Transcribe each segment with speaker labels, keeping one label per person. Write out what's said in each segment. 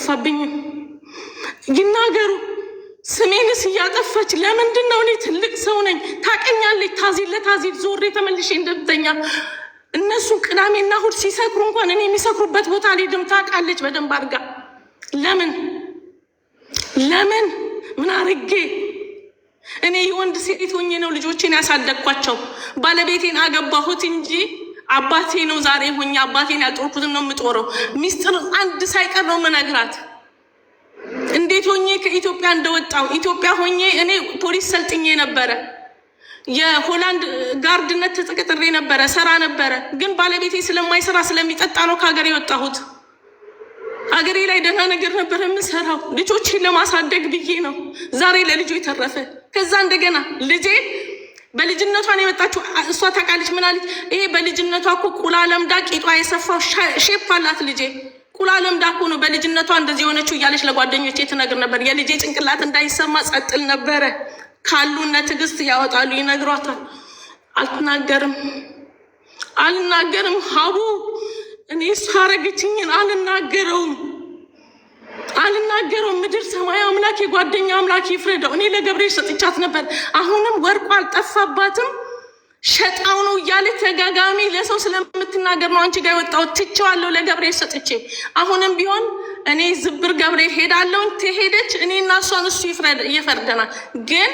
Speaker 1: አልጠፋብኝም። ይናገሩ። ስሜንስ እያጠፋች ለምንድን ነው? እኔ ትልቅ ሰው ነኝ፣ ታቀኛለች። ታዚል ለታዚል ዞሬ ተመልሼ እንደምተኛ እነሱ ቅዳሜና እሑድ ሲሰክሩ እንኳን እኔ የሚሰክሩበት ቦታ አልሄድም። ታውቃለች በደንብ አድርጋ። ለምን ምን አርጌ? እኔ የወንድ ሴት ሆኜ ነው ልጆቼን ያሳደግኳቸው። ባለቤቴን አገባሁት እንጂ አባቴ ነው ዛሬ ሆኜ አባቴን ያጦርኩትን ነው የምጦረው። ሚስጥር አንድ ሳይቀር ነው የምነግራት። እንዴት ሆኜ ከኢትዮጵያ እንደወጣው ኢትዮጵያ ሆኜ እኔ ፖሊስ ሰልጥኜ ነበረ። የሆላንድ ጋርድነት ተቀጥሬ ነበረ፣ ሰራ ነበረ። ግን ባለቤቴ ስለማይሰራ ስለሚጠጣ ነው ከሀገር የወጣሁት። ሀገሬ ላይ ደህና ነገር ነበር የምሰራው። ልጆቼን ለማሳደግ ብዬ ነው። ዛሬ ለልጆ የተረፈ። ከዛ እንደገና ልጄ በልጅነቷን የመጣችው እሷ ታውቃለች። ምን አለች? ይሄ በልጅነቷ እኮ ቁላ ለምዳ ቂጧ የሰፋው ሼፕ አላት ልጄ። ቁላ ለምዳ እኮ ነው በልጅነቷ እንደዚህ የሆነችው እያለች ለጓደኞቼ ትነግር ነበር። የልጄ ጭንቅላት እንዳይሰማ ጸጥል ነበረ። ካሉ እነ ትዕግስት ያወጣሉ፣ ይነግሯታል። አልናገርም ሀቡ እኔ ሳረግችኝን አልናገረውም። ምድር ሰማይ አምላክ የጓደኛ አምላክ ይፍረደው። እኔ ለገብርኤል ሰጥቻት ነበር። አሁንም ወርቁ አልጠፋባትም። ሸጣው ነው እያለ ተጋጋሚ ለሰው ስለምትናገር ነው አንቺ ጋር የወጣሁት። ትቼዋለሁ ለገብርኤል ሰጥቼ። አሁንም ቢሆን እኔ ዝብር ገብርኤል ሄዳለሁ። ትሄደች እኔ እና እሷን እሱ ይፈርደናል። ግን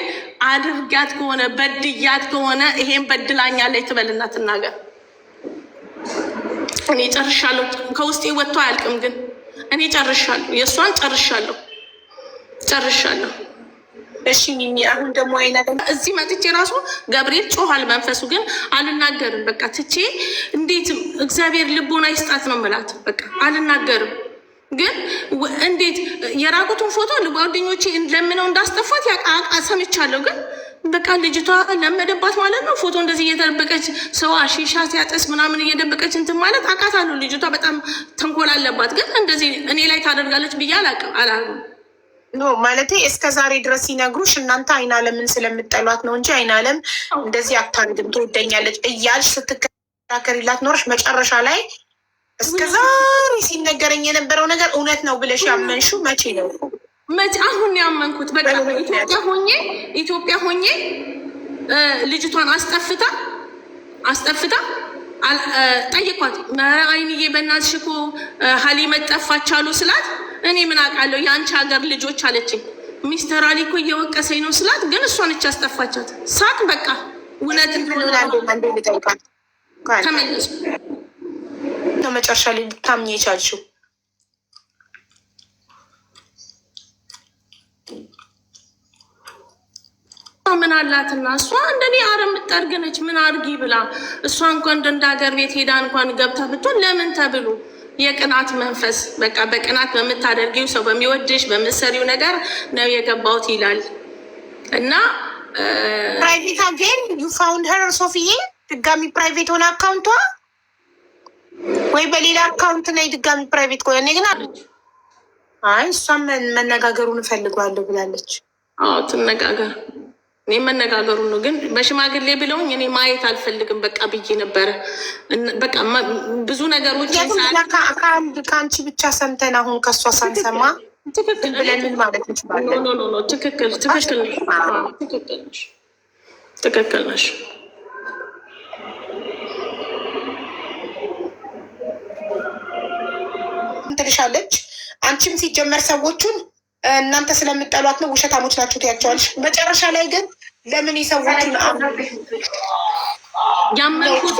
Speaker 1: አድርጋት ከሆነ በድያት ከሆነ ይሄን በድላኛለች ትበልና ትናገር። እኔ ጨርሻለሁ። ከውስጤ ወጥቶ አያልቅም። ግን እኔ ጨርሻለሁ። የእሷን ጨርሻለሁ።
Speaker 2: እሺ ሚሚ፣ አሁን ደግሞ
Speaker 1: እዚህ መጥቼ ራሱ ገብርኤል ጮኋል መንፈሱ። ግን አልናገርም። በቃ ትቼ እንዴት እግዚአብሔር ልቦና ይስጣት ነው የምላት። በቃ አልናገርም። ግን እንዴት የራቁቱን ፎቶ ጓደኞቼ ለምነው እንዳስጠፋት ሰምቻለሁ። ግን በቃ ልጅቷ ለመደባት ማለት ነው። ፎቶ እንደዚህ እየተደበቀች ሰው አሺሻ ሲያጠስ ምናምን እየደበቀች እንትን ማለት አውቃታለሁ። ልጅቷ በጣም ተንኮል አለባት። ግን እንደዚህ እኔ ላይ ታደርጋለች ብዬ አላውቅም።
Speaker 2: ኖ ማለቴ እስከ ዛሬ ድረስ ሲነግሩሽ እናንተ አይናለምን ስለምጠሏት ነው እንጂ አይናለም እንደዚህ አታንድም ትወደኛለች እያልሽ ስትከራከሪላት ኖረሽ መጨረሻ ላይ እስከ ዛሬ ሲነገረኝ የነበረው ነገር እውነት ነው ብለሽ ያመንሽው መቼ ነው?
Speaker 1: አሁን ያመንኩት። በቃ ኢትዮጵያ ሆኜ ልጅቷን አስጠፍታ ጠይቋት። አይንዬ በእናትሽ እኮ ሀሊመት ጠፋች አሉ ስላት እኔ ምን አውቃለሁ የአንቺ ሀገር ልጆች አለችኝ። ሚስተር አሊ እኮ እየወቀሰኝ ነው ስላት ግን እሷ ነች ያስጠፋቻት። ሳቅ በቃ እውነት ተመለሱ።
Speaker 2: መጨረሻ ላይ ልታምኝ የቻልሽው
Speaker 1: ምን አላትና እሷ እንደኔ አረም ጠርግነች። ምን አርጊ ብላ እሷ እንኳን እንደ ሀገር ቤት ሄዳ እንኳን ገብታ ብትሆን ለምን ተብሎ የቅናት መንፈስ በቃ በቅናት በምታደርጊው ሰው በሚወድሽ በምትሰሪው ነገር ነው የገባሁት ይላል። እና
Speaker 2: ፕራይቬት አጌን ዩ ፋውንድ ሄር ሶፊዬ፣ ድጋሚ ፕራይቬት ሆነ አካውንቷ ወይ በሌላ አካውንት ላይ ድጋሚ ፕራይቬት ከሆነ እኔ ግን አለች። አይ እሷም መነጋገሩን እፈልገዋለሁ ብላለች።
Speaker 1: አዎ ትነጋገር። እኔ መነጋገሩ ነው። ግን በሽማግሌ ብለውኝ እኔ ማየት አልፈልግም በቃ ብዬ ነበረ። በቃ ብዙ ነገሮች
Speaker 2: ከአንቺ ብቻ ሰምተን አሁን ከእሷ ሳንሰማ ብለን ምን ማለት እንችላለን?
Speaker 1: ኖ ትክክል ነሽ።
Speaker 2: ትልሻለች። አንቺም ሲጀመር ሰዎቹን እናንተ ስለምጠሏት ነው ውሸታሞች ናቸው ትያቸዋለሽ። መጨረሻ ላይ ግን ለምን የሰዎቹን
Speaker 1: ያመንኩት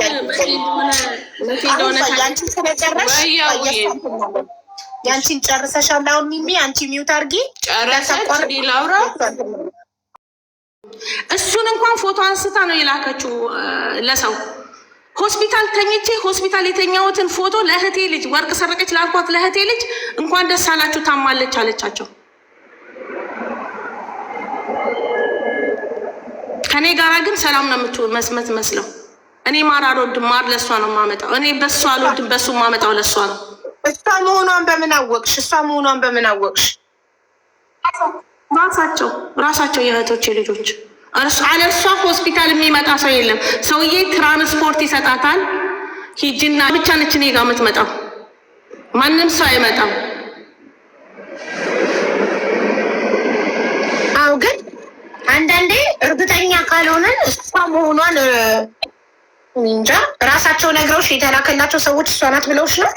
Speaker 2: ያንቺን ስለጨረሽ ያንቺን ጨርሰሻል። አሁን ሚሚ አንቺ ሚውት አድርጊ።
Speaker 1: ላውራ እሱን እንኳን ፎቶ አንስታ ነው የላከችው ለሰው። ሆስፒታል ተኝቼ ሆስፒታል የተኛሁትን ፎቶ ለእህቴ ልጅ ወርቅ ሰረቀች ላልኳት ለእህቴ ልጅ እንኳን ደስ አላችሁ ታማለች አለቻቸው። ከኔ ጋራ ግን ሰላም ነው መስመት መስለው። እኔ ማር አልወድም፣ ማር ለእሷ ነው የማመጣው። እኔ በሱ አልወድም፣ በሱ የማመጣው ለእሷ ነው።
Speaker 2: እሷ መሆኗን በምን አወቅሽ?
Speaker 1: ራሳቸው የእህቶቼ ልጆች። አለ እሷ ሆስፒታል የሚመጣ ሰው የለም። ሰውዬ ትራንስፖርት ይሰጣታል። ሂጂና ብቻ ነች እኔ ጋር የምትመጣው፣ ማንም ሰው አይመጣም።
Speaker 2: ካልሆነ እሷ መሆኗን እንጃ። ራሳቸው ነግረውሽ የተላከላቸው ሰዎች እሷ ናት ብለውሽ ነው?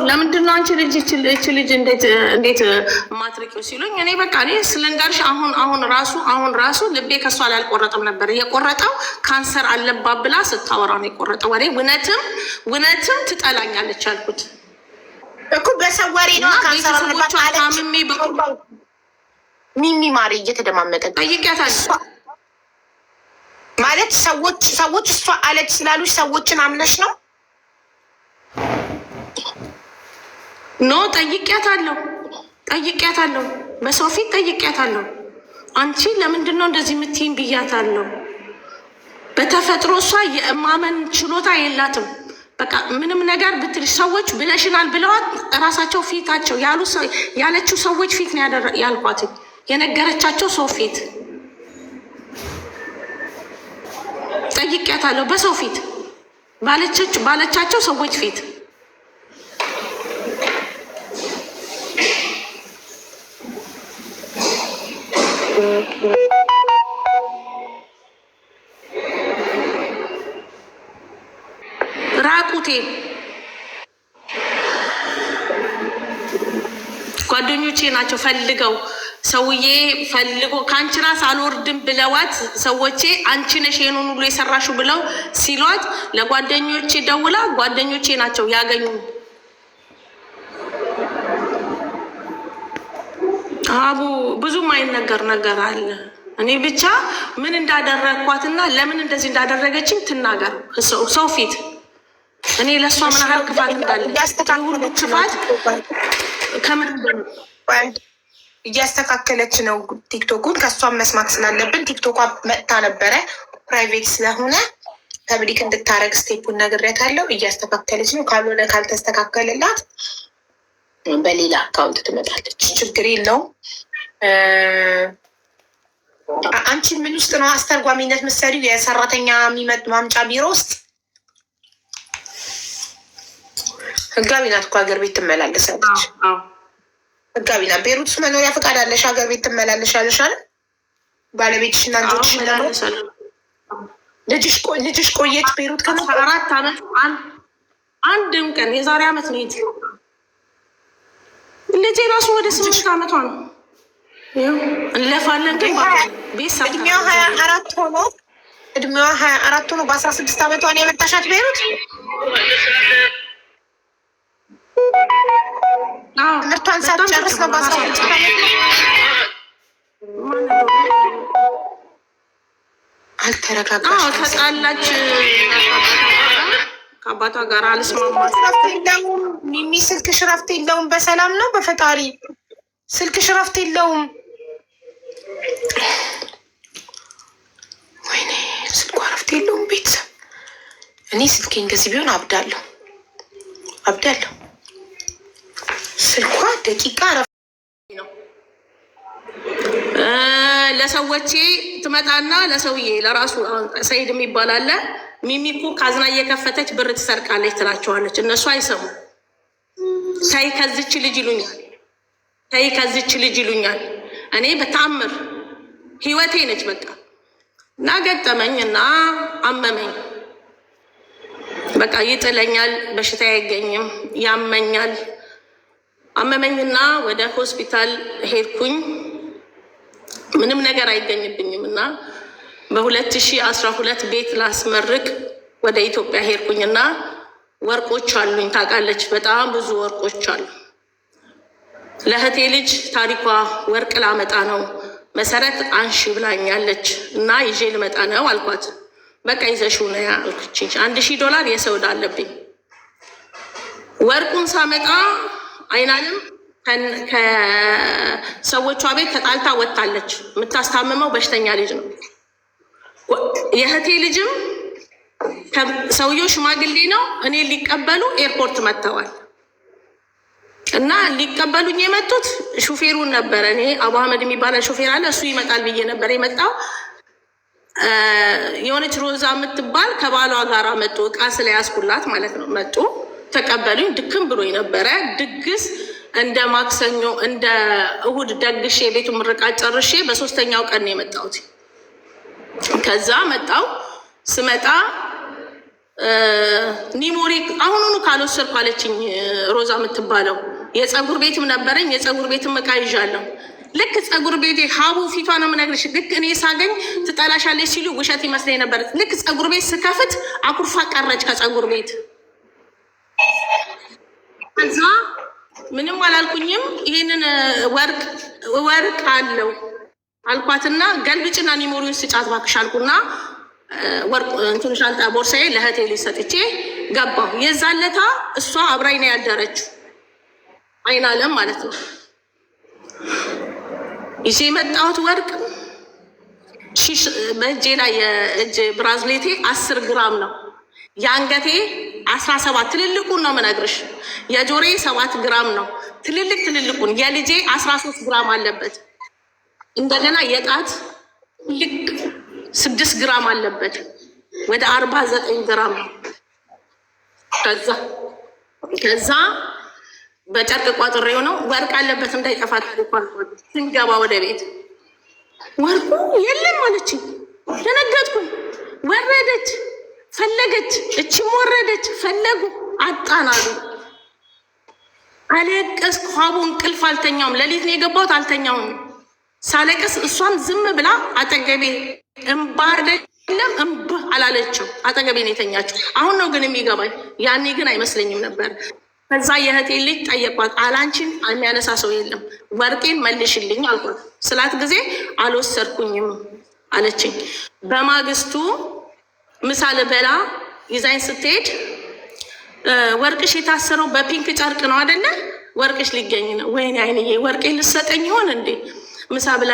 Speaker 1: ለምንድን ነው አንቺ ልጅ እንዴት ማትሪኪው ሲሉኝ፣ እኔ በቃ እኔ ስለንጋርሽ አሁን ራሱ ልቤ ከሷ ላይ አልቆረጠም ነበር። የቆረጠው ካንሰር አለባት ብላ ስታወራ ነው የቆረጠው። ወሬ እውነትም ትጠላኛለች አልኩት
Speaker 2: እኮ በሰው ወሬ ነው። ካንሰር አለባት አለች ሚሚ ማሪ እየተደማመጠ
Speaker 1: ጠይቂያታለሁ
Speaker 2: ማለት ሰዎች እሷ አለች ስላሉሽ ሰዎችን አምነሽ ነው?
Speaker 1: ኖ ጠይቂያታለሁ፣ በሰው ፊት ጠይቂያታለሁ። አንቺ ለምንድን ነው እንደዚህ የምትይኝ ብያታለሁ። በተፈጥሮ እሷ የማመን ችሎታ የላትም። በቃ ምንም ነገር ብትልሽ ሰዎች ብለሽናል ብለዋት እራሳቸው ፊታቸው ያለችው ሰዎች ፊት ነው ያልኳት፣ የነገረቻቸው ሰው ፊት ጠይቂያታለሁ። በሰው ፊት ባለቻቸው ሰዎች ፊት ራቁቴ ጓደኞቼ ናቸው ፈልጎ ከአንቺ ራስ አልወርድም ብለዋት ሰዎቼ አንቺ ነሽ ይሄንን ሁሉ የሰራሹ ብለው ሲሏት ለጓደኞቼ ደውላ ጓደኞቼ ናቸው ያገኙ። አቡ ብዙም አይነገር ነገር አለ። እኔ ብቻ ምን እንዳደረግኳትና ለምን እንደዚህ እንዳደረገችኝ ትናገር ሰው ፊት። እኔ ለእሷ ምን ያህል ክፋት እንዳለ ሁሉ ክፋት ከምን
Speaker 2: እያስተካከለች ነው። ቲክቶኩን ከእሷን መስማት ስላለብን ቲክቶኳ መጥታ ነበረ ፕራይቬት ስለሆነ ፐብሊክ እንድታረግ ስቴፑን ነግሬያታለሁ። እያስተካከለች ነው። ካልሆነ ካልተስተካከለላት በሌላ አካውንት ትመጣለች። ችግር የለውም። አንቺ ምን ውስጥ ነው አስተርጓሚነት ምሳሌው? የሰራተኛ የሚመጡ ማምጫ ቢሮ ውስጥ ህጋዊ ናት እኮ ሀገር ቤት ትመላለሳለች። ህጋዊ ናት። ቤሩት ውስጥ መኖሪያ ፈቃድ አለሽ? ሀገር ቤት ትመላለሻለሽ አለ ባለቤትሽ እና ልጅሽ ቆየት ቤሩት
Speaker 1: ከ4 ዓመት አንድም ቀን የዛሬ ዓመት ነው ልጄ ራሱ ወደ 8 ዓመቷ ነው። እንለፋለን ግን
Speaker 2: እድሜዋ 24 ሆኖ በ16 ዓመቷ ነው የመጣሻት ቤሩት። ትምህርቷን ሳትጨርስ ነው በ16 አልተረጋጋች
Speaker 1: ተጣላች ከአባቷ ጋር አልስማማም።
Speaker 2: ሚሚ ስልክሽ እረፍት የለውም። በሰላም ነው በፈጣሪ ስልክሽ እረፍት የለውም። ወይኔ ስልኳ እረፍት የለውም። ቤተሰብ እኔ ስልኬ እንደዚህ ቢሆን አብዳለሁ። ስልኳ ደቂቃ እረፍት ነው።
Speaker 1: ለሰዎቼ ትመጣና ለሰውዬ ለራሱ ሰይድ የሚባል አለ። ሚሚ እኮ ካዝና እየከፈተች ብር ትሰርቃለች ትላቸዋለች። እነሱ አይሰሙ። ተይ ከዚች ልጅ ይሉኛል። እኔ በታምር ህይወቴ ነች በቃ እና ገጠመኝ እና አመመኝ። በቃ ይጥለኛል፣ በሽታ አይገኝም፣ ያመኛል። አመመኝና ወደ ሆስፒታል ሄድኩኝ። ምንም ነገር አይገኝብኝም እና በ2012 ቤት ላስመርቅ ወደ ኢትዮጵያ ሄድኩኝና ወርቆች አሉኝ። ታውቃለች፣ በጣም ብዙ ወርቆች አሉ። ለእህቴ ልጅ ታሪኳ ወርቅ ላመጣ ነው መሰረት አንሺ ብላኛለች እና ይዤ ልመጣ ነው አልኳት። በቃ ይዘሽው ነው ያልኩች። $1000 የሰው ዕዳ አለብኝ። ወርቁን ሳመጣ አይናለም ከሰዎቿ ቤት ተጣልታ ወጥታለች። የምታስታምመው በሽተኛ ልጅ ነው። የእህቴ ልጅም ሰውየው ሽማግሌ ነው። እኔ ሊቀበሉ ኤርፖርት መጥተዋል እና ሊቀበሉኝ የመጡት ሹፌሩን ነበረ። እኔ አቡ አህመድ የሚባለ ሹፌር አለ፣ እሱ ይመጣል ብዬ ነበር የመጣው። የሆነች ሮዛ የምትባል ከባሏ ጋር መጡ፣ እቃ ስለያዝኩላት ማለት ነው። መጡ፣ ተቀበሉኝ። ድክም ብሎኝ ነበረ። ድግስ እንደ ማክሰኞ እንደ እሁድ ደግሼ ቤቱ ምርቃት ጨርሼ በሶስተኛው ቀን ነው የመጣሁት። ከዛ መጣው ስመጣ ኒሞሪ አሁኑኑ ካልወሰድኩ አለችኝ ሮዛ የምትባለው። የፀጉር ቤትም ነበረኝ፣ የፀጉር ቤትም እቃ ይዣለሁ። ልክ ፀጉር ቤቴ ሀቡ ፊቷ ነው የምነግርሽ። ልክ እኔ ሳገኝ ትጠላሻለች ሲሉ ውሸት ይመስለኝ ነበር። ልክ ፀጉር ቤት ስከፍት አኩርፋ ቀረች ከፀጉር ቤት። ከዛ ምንም አላልኩኝም። ይሄንን ወርቅ አለው አልኳትና ገልብጭና ኒሞሪውን ስጫት እባክሽ አልኩና ወርቅ እንትን ሻንጣ ቦርሳዬ ለእህቴ ሊሰጥቼ ገባሁ። የዛለታ እሷ አብራኝ ነው ያደረችው፣ አይናለም ማለት ነው። ይዤ የመጣሁት ወርቅ በእጄ ላይ የእጅ ብራዝሌቴ 10 ግራም ነው። የአንገቴ 17 ትልልቁን ነው የምነግርሽ። የጆሬ 7 ግራም ነው ትልልቁን። የልጄ 13 ግራም አለበት። እንደገና የጣት ልክ 6 ግራም አለበት። ወደ 49 ግራም ነው። ከዛ በጨርቅ ቋጥሬው ነው ወርቅ አለበት እንዳይጠፋ ታሪኳል። ስንገባ ወደ ቤት ወርቁ የለም አለችኝ። ደነገጥኩኝ። ወረደች፣ ፈለገች፣ እችም ወረደች፣ ፈለጉ፣ አጣናሉ። አለቀስኩ። ሀቡ እንቅልፍ አልተኛውም። ሌሊት ነው የገባሁት፣ አልተኛውም። ሳለቀስ እሷም ዝም ብላ አጠገቤ እምባ አይደለም እምባ አላለችው። አጠገቤ ነው የተኛችው። አሁን ነው ግን የሚገባኝ፣ ያኔ ግን አይመስለኝም ነበር። ከዛ የእህቴ ልጅ ጠየቋት። አላንቺን የሚያነሳ ሰው የለም ወርቄን መልሽልኝ አልኳት። ስላት ጊዜ አልወሰድኩኝም አለችኝ። በማግስቱ ምሳ ልበላ ይዛኝ ስትሄድ ወርቅሽ የታሰረው በፒንክ ጨርቅ ነው አይደለ? ወርቅሽ ሊገኝ ነው። ወይኔ አይንዬ ወርቄ ልሰጠኝ ይሆን እንዴ? ምሳ ብላ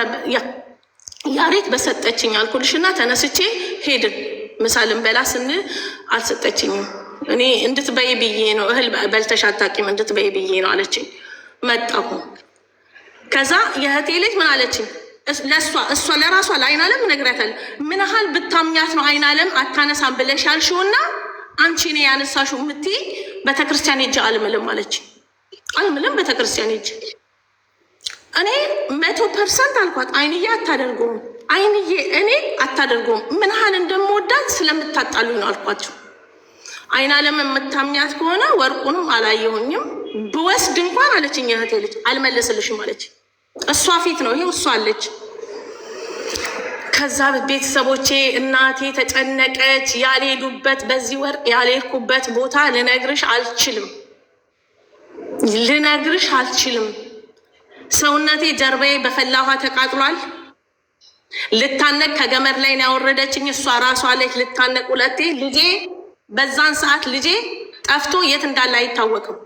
Speaker 1: ያሬት በሰጠችኝ አልኩልሽና ተነስቼ ሄድን። ምሳ ልንበላ ስንል አልሰጠችኝም። እኔ እንድትበይ ብዬ ነው፣ እህል በልተሽ አታውቂም እንድትበይ ብዬ ነው አለችኝ። መጣሁ። ከዛ የእህቴ ልጅ ምን አለችኝ? እሷ ለራሷ ለአይናለም እነግራታለሁ። ምን ያህል ብታምኛት ነው አይናለም አታነሳም ብለሽ ያልሽውና አንቺ እኔ ያነሳሽው የምትይ ቤተክርስቲያን ሄጄ አልምልም አለችኝ። አልምልም ቤተክርስቲያን ሄጄ እኔ 100% አልኳት። አይንዬ አታደርገውም፣ አይንዬ እኔ አታደርገውም። ምን ያህል እንደምወዳት ስለምታጣሉ ነው አልኳቸው። አይናለም የምታምኛት ከሆነ ወርቁንም አላየሁኝም ብወስድ እንኳን አለችኝ እህቴ ልጅ አልመለስልሽም አለች። እሷ ፊት ነው ይሄው እሷ አለች። ከዛ ቤተሰቦቼ እናቴ ተጨነቀች። ያልሄዱበት በዚህ ወርቅ ያልሄድኩበት ቦታ ልነግርሽ አልችልም። ሰውነቴ ጀርባዬ በፈላ ውሃ ተቃጥሏል። ልታነቅ ከገመድ ላይ ነው ያወረደችኝ እሷ ራሷ ላይ ልታነቅ ሁለቴ። ልጄ በዛን ሰዓት ልጄ ጠፍቶ የት እንዳለ አይታወቅም።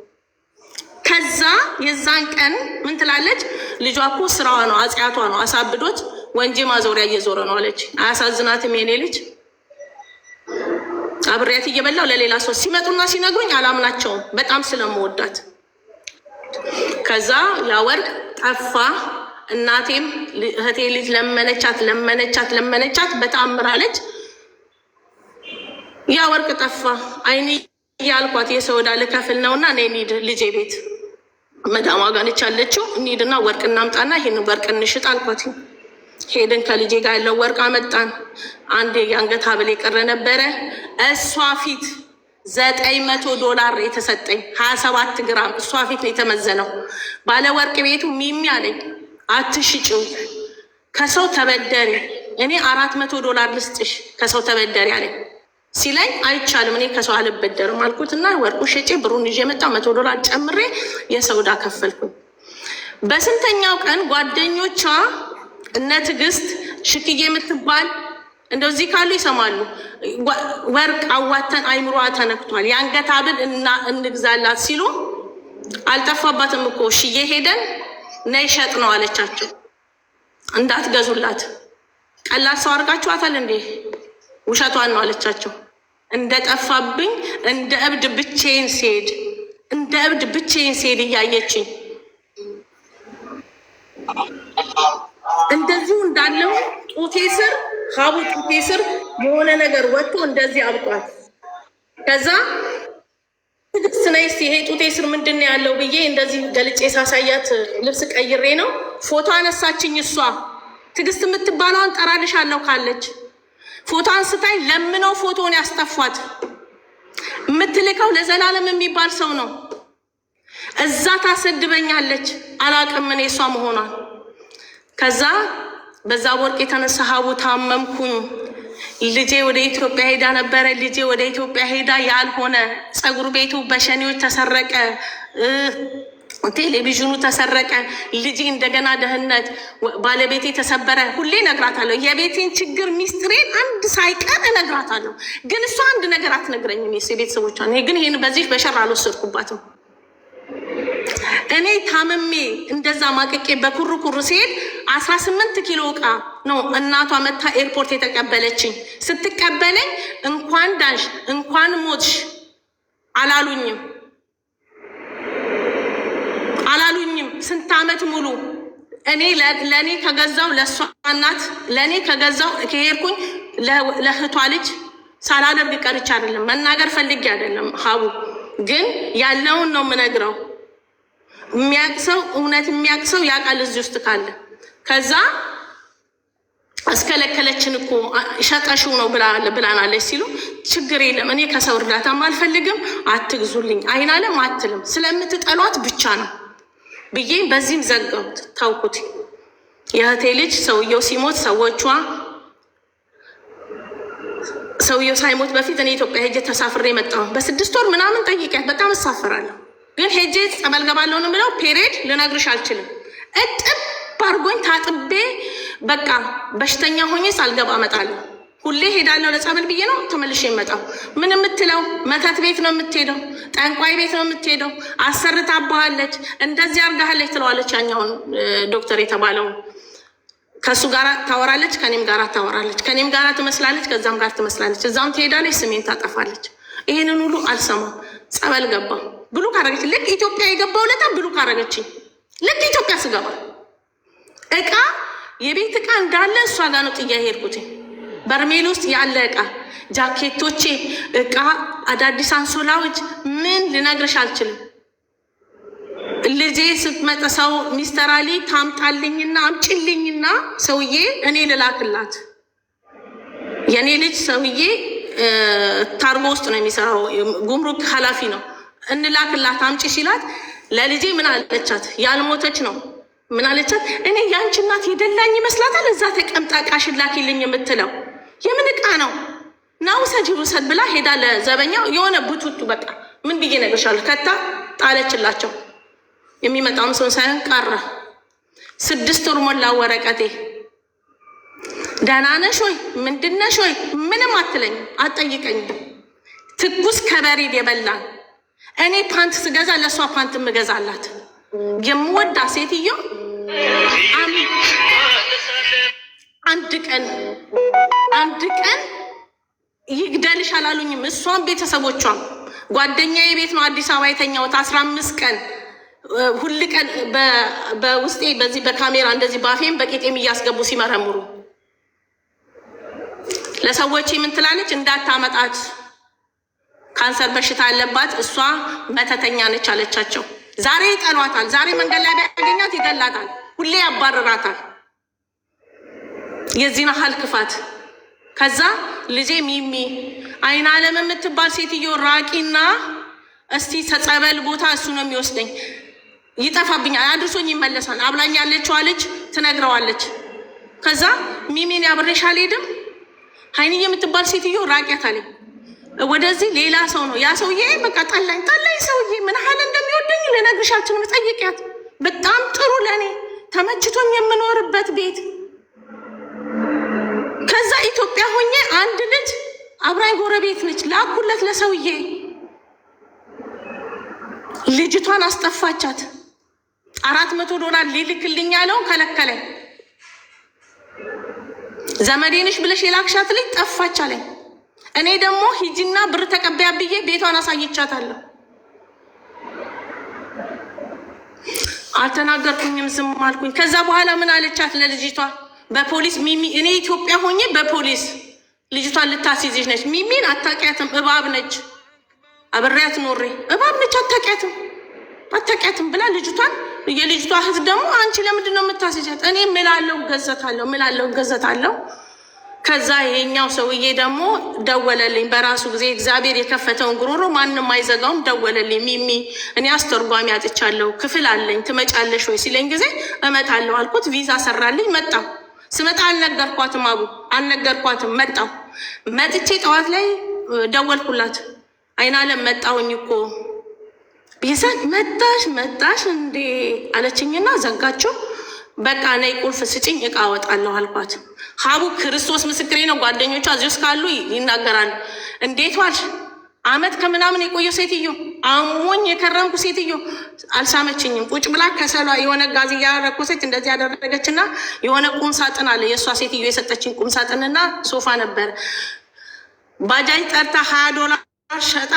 Speaker 1: ከዛ የዛን ቀን ምን ትላለች? ልጇ እኮ ስራዋ ነው አጽያቷ ነው አሳብዶት ወንጂ ማዞሪያ እየዞረ ነው አለች። አያሳዝናትም? የኔ ልጅ አብሬያት እየበላው ለሌላ ሰው ሲመጡና ሲነግሩኝ አላምናቸውም በጣም ስለምወዳት። ከዛ ያ ወርቅ ጠፋ። እናቴም እህቴ ልጅ ለመነቻት በተአምር አለች። ያ ወርቅ ጠፋ። አይኔ ያልኳት የሰው ዕዳ ልከፍል ነውና እኔ እንሂድ ልጄ ቤት መዳሟ ጋር ነች ያለችው። እንሂድና ወርቅ እናምጣና ይሄን ወርቅ እንሽጥ አልኳት። ሄድን። ከልጄ ጋር ያለው ወርቅ አመጣን። አንድ የአንገት ሀብል የቀረ ነበረ። እሷ ፊት $900 የተሰጠኝ 27 ግራም እሷ ፊት ነው የተመዘነው። ባለ ወርቅ ቤቱ ሚሚ አለኝ አትሽጪው፣ ከሰው ተበደሪ፣ እኔ $400 ልስጥሽ፣ ከሰው ተበደሪ አለኝ። ሲለኝ አይቻልም እኔ ከሰው አልበደርም አልኩትና ወርቁ ሸጬ ብሩን ይዤ መጣሁ። $100 ጨምሬ የሰው ዕዳ ከፈልኩኝ። በስንተኛው ቀን ጓደኞቿ እነ ትዕግስት ሽክዬ የምትባል እንደዚህ ካሉ ይሰማሉ። ወርቅ አዋተን አይምሯ ተነክቷል፣ የአንገት ሀብል እንግዛላት ሲሉ አልጠፋባትም እኮ ሽዬ ሄደን ነይ ሸጥ ነው አለቻቸው። እንዳትገዙላት ቀላል ሰው አድርጋችኋታል እንዴ? ውሸቷን ነው አለቻቸው። እንደጠፋብኝ እንደ እብድ ብቼን ሲሄድ እያየችኝ እንደዚሁ እንዳለው ጡቴ ስር ሀቡ ጡቴ ስር የሆነ ነገር ወጥቶ እንደዚህ አብጧል። ከዛ ስናይስ ይሄ ጡቴ ስር ምንድን ያለው ብዬ እንደዚህ ገልጬ ሳሳያት ልብስ ቀይሬ ነው ፎቶ አነሳችኝ። እሷ ትዕግስት የምትባለውን ጠራልሻለሁ ካለች ፎቶ አንስታኝ ለምነው ፎቶን ያስጠፏት። የምትልከው ለዘላለም የሚባል ሰው ነው። እዛ ታሰድበኛለች። አላቅም እኔ እሷ መሆኗን። ከዛ በዛ ወርቅ የተነሳ ሀቡ ታመምኩኝ። ልጄ ወደ ኢትዮጵያ ሄዳ ነበረ። ልጄ ወደ ኢትዮጵያ ሄዳ ያልሆነ ፀጉር ቤቱ በሸኔዎች ተሰረቀ፣ ቴሌቪዥኑ ተሰረቀ፣ ልጄ እንደገና ደህንነት፣ ባለቤቴ ተሰበረ። ሁሌ እነግራታለሁ የቤቴን ችግር ሚስጥሬን አንድ ሳይቀር እነግራታለሁ። ግን እሷ አንድ ነገር አትነግረኝም የቤተሰቦቿን። እኔ ግን ይህን በዚህ በሸር አልወሰድኩባትም። እኔ ታምሜ እንደዛ ማቀቄ በኩርኩር ሲሄድ 18 ኪሎ እቃ ነው እናቷ መታ ኤርፖርት የተቀበለችኝ። ስትቀበለኝ እንኳን ዳንሽ እንኳን ሞትሽ አላሉኝም። ስንት ዓመት ሙሉ እኔ ለእኔ ከገዛው ለእሷ እናት ለእኔ ከገዛው ከሄድኩኝ ለእህቷ ልጅ ሳላደርግ ቀርቻ አይደለም። መናገር ፈልጌ አይደለም። ሀቡ ግን ያለውን ነው የምነግረው። የሚያቅሰው እውነት የሚያቅሰው ያውቃል እዚህ ውስጥ ካለ። ከዛ አስከለከለችን እኮ ሸጠሽው ነው ብላናለች ሲሉ ችግር የለም እኔ ከሰው እርዳታም አልፈልግም፣ አትግዙልኝ አይናለም አትልም፣ ስለምትጠሏት ብቻ ነው ብዬ በዚህም ዘጋሁት፣ ታውኩት። የእህቴ ልጅ ሰውየው ሲሞት ሰውየው ሳይሞት በፊት እኔ ኢትዮጵያ ሄጄ ተሳፍሬ መጣሁ። በ6 ወር ምናምን ጠይቂያት በጣም እሳፈራለሁ። ግን ሄጄ ጸበል ገባለሁ ነው የምለው። ፔሬድ ልነግርሽ አልችልም። እጥብ አድርጎኝ ታጥቤ በቃ በሽተኛ ሆኜ ሳልገባ እመጣለሁ። ሁሌ ሄዳለሁ ለጸበል ብዬ ነው ተመልሼ የመጣው። ምን የምትለው መተት ቤት ነው የምትሄደው፣ ጠንቋይ ቤት ነው የምትሄደው፣ አሰርታባሃለች፣ እንደዚህ አርጋሃለች ትለዋለች። ያኛውን ዶክተር የተባለው ከእሱ ጋር ታወራለች፣ ከኔም ጋር ታወራለች፣ ከኔም ጋር ትመስላለች፣ ከዛም ጋር ትመስላለች። እዛም ትሄዳለች፣ ስሜን ታጠፋለች። ይሄንን ሁሉ አልሰማም። ጸበል ገባ ብሉ ካረገች። ልክ ኢትዮጵያ የገባው ለታ ብሉ ካረገችኝ። ልክ ኢትዮጵያ ስገባ እቃ የቤት እቃ እንዳለ እሷ ጋር ነው ጥያ ሄድኩት። በርሜል ውስጥ ያለ እቃ፣ ጃኬቶቼ፣ እቃ፣ አዳዲስ አንሶላዎች፣ ምን ልነግርሽ አልችልም። ልጄ ስትመጣ ሰው ሚስተር አሊ ታምጣልኝና አምጭልኝና ሰውዬ እኔ ልላክላት። የእኔ ልጅ ሰውዬ ታርጎ ውስጥ ነው የሚሰራው፣ ጉምሩክ ኃላፊ ነው። እንላክላት አምጪ ሲላት ለልጄ ምን አለቻት? ያልሞተች ነው። ምን አለቻት? እኔ ያንቺ እናት የደላኝ ይመስላታል እዛ ተቀምጣ እቃሽን ላኪልኝ የምትለው የምን እቃ ነው? ና ውሰጂ ውሰድ ብላ ሄዳ ለዘበኛው የሆነ ቡቱቱ በቃ ምን ብዬ ነግርሻለሁ ከታ ጣለችላቸው። የሚመጣውን ሰው ሳይሆን ቀረ። 6 ወር ሞላ ወረቀቴ። ደህና ነሽ ወይ ምንድን ነሽ ወይ ምንም አትለኝም፣ አትጠይቀኝም። ትኩስ ከበሬድ የበላን እኔ ፓንት ስገዛ ለእሷ ፓንት ምገዛላት የምወዳ ሴትዮ አንድ ቀን ይግደልሽ አላሉኝም። እሷም ቤተሰቦቿም ጓደኛዬ ቤት ነው አዲስ አበባ የተኛሁት 15 ቀን ሁል ቀን በውስጤ በዚህ በካሜራ እንደዚህ ባፌም በቄጤም እያስገቡ ሲመረምሩ ለሰዎች ምን ትላለች? እንዳታመጣት ካንሰር በሽታ አለባት እሷ መተተኛ ነች አለቻቸው። ዛሬ ይጠሏታል። ዛሬ መንገድ ላይ ቢያገኛት ይገላታል። ሁሌ ያባርራታል። የዚህን ያህል ክፋት። ከዛ ልጄ ሚሚ አይን አለም የምትባል ሴትዮ ራቂና እስቲ ጸበል ቦታ እሱ ነው የሚወስደኝ፣ ይጠፋብኛል፣ አድርሶኝ ይመለሳል። አብላኝ ያለችዋ ልጅ ትነግረዋለች። ከዛ ሚሚን ያብሬሽ አልሄድም ሀይንዬ የምትባል ሴትዮ ራቂያት አለኝ። ወደዚህ ሌላ ሰው ነው ያ ሰውዬ በቃ ጠላኝ ሰውዬ ምን ያህል እንደሚወደኝ ልነግርሽ አልችልም። ጠይቂያት። በጣም ጥሩ ለእኔ ተመችቶኝ የምኖርበት ቤት። ከዛ ኢትዮጵያ ሆኜ አንድ ልጅ አብራኝ ጎረቤት ነች ላኩለት ለሰውዬ። ልጅቷን አስጠፋቻት። $400 ሊልክልኝ ያለውን ከለከለኝ። ዘመዴንሽ ብለሽ የላክሻት ልጅ ጠፋች አለኝ። እኔ ደግሞ ሂጂና ብር ተቀበያ ብዬ ቤቷን አሳይቻታለሁ። አልተናገርኩኝም፣ ዝም አልኩኝ። ከዛ በኋላ ምን አለቻት ለልጅቷ? በፖሊስ ሚሚ እኔ ኢትዮጵያ ሆኜ በፖሊስ ልጅቷን ልታስይዝሽ ነች። ሚሚን አታውቂያትም፣ እባብ ነች። አብሬያት ኖሬ እባብ ነች አታውቂያትም ብላ ልጅቷን የልጅቷ እህት ደግሞ አንቺ ለምንድን ነው የምታስይዣት? እኔ ምላለው ገዘታለሁ። ከዛ ይሄኛው ሰውዬ ደግሞ ደወለልኝ በራሱ ጊዜ። እግዚአብሔር የከፈተውን ጉሮሮ ማንም አይዘጋውም። ደወለልኝ። ሚሚ እኔ አስተርጓሚ አጥቻለሁ፣ ክፍል አለኝ ትመጫለሽ ወይ ሲለኝ ጊዜ እመጣለሁ አልኩት። ቪዛ ሰራልኝ። መጣሁ። ስመጣ አልነገርኳትም። መጥቼ ጠዋት ላይ ደወልኩላት። አይናለም መጣሁኝ እኮ ቢዛን መጣሽ እንዴ አለችኝና ዘጋቸው። በቃ ነይ ቁልፍ ስጭኝ እቃ አወጣለሁ አልኳት። ሀቡ ክርስቶስ ምስክሬ ነው። ጓደኞቿ እዚህ ውስጥ ካሉ ይናገራሉ። እንዴት ዋልሽ? አመት ከምናምን የቆየው ሴትዮ አሞኝ የከረምኩ ሴትዮ አልሳመችኝም። ቁጭ ብላ ከሰሏ የሆነ ጋዝ እያረኮሰች እንደዚህ ያደረገችና የሆነ ቁም ሳጥን አለ የእሷ ሴትዮ የሰጠችኝ ቁም ሳጥንና ሶፋ ነበር። ባጃጅ ጠርታ $20 ሸጣ።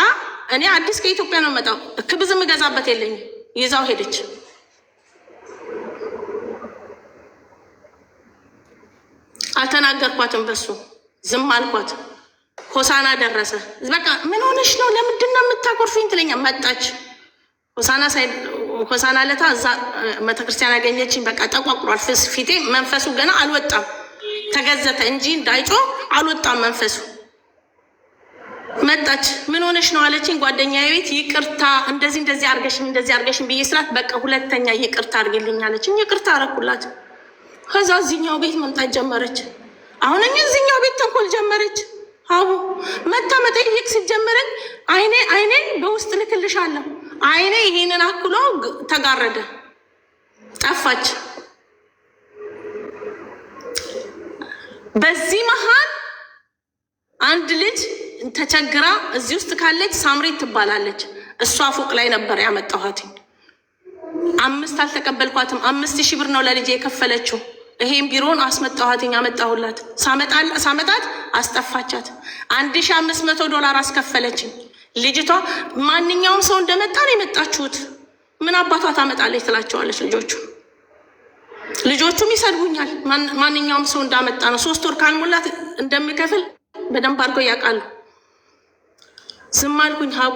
Speaker 1: እኔ አዲስ ከኢትዮጵያ ነው መጣው ክብዝ ምገዛበት የለኝም። ይዛው ሄደች። አልተናገርኳትም። በሱ ዝም አልኳት። ሆሳና ደረሰ። በቃ ምን ሆነሽ ነው? ለምንድን ነው የምታኮርፊኝ? ትለኛ መጣች። ሆሳና ለታ እዛ ቤተክርስቲያን ያገኘችኝ። በቃ ጠቋቁሯል ፊቴ። መንፈሱ ገና አልወጣም። ተገዘተ እንጂ እንዳይጮ አልወጣም መንፈሱ። መጣች። ምን ሆነሽ ነው አለችኝ። ጓደኛዬ ቤት ይቅርታ እንደዚህ አርገሽኝ ብዬ ስላት በቃ ሁለተኛ ይቅርታ አርግልኝ አለችኝ። ይቅርታ አረኩላት። ከዛ እዚህኛው ቤት መምጣት ጀመረች። አሁን እዚህኛው ቤት ተንኮል ጀመረች። አቡ መታ መጠየቅ ሲጀመረኝ አይኔ በውስጥ ልክልሻለሁ። አይኔ ይሄንን አክሎ ተጋረደ፣ ጠፋች። በዚህ መሀል አንድ ልጅ ተቸግራ እዚህ ውስጥ ካለች ሳምሬት ትባላለች። እሷ ፎቅ ላይ ነበር ያመጣኋት። 5 አልተቀበልኳትም። 5000 ብር ነው ለልጄ የከፈለችው። ይሄን ቢሮን አስመጣኋትኝ። አመጣሁላት። ሳመጣት አስጠፋቻት። $1500 አስከፈለችኝ። ልጅቷ ማንኛውም ሰው እንደመጣ ነው የመጣችሁት፣ ምን አባቷ ታመጣለች ትላቸዋለች። ልጆቹም ይሰድቡኛል። ማንኛውም ሰው እንዳመጣ ነው። 3 ወር ካልሞላት እንደሚከፍል በደንብ አድርገው ያውቃሉ። ዝም አልኩኝ ሀቡ።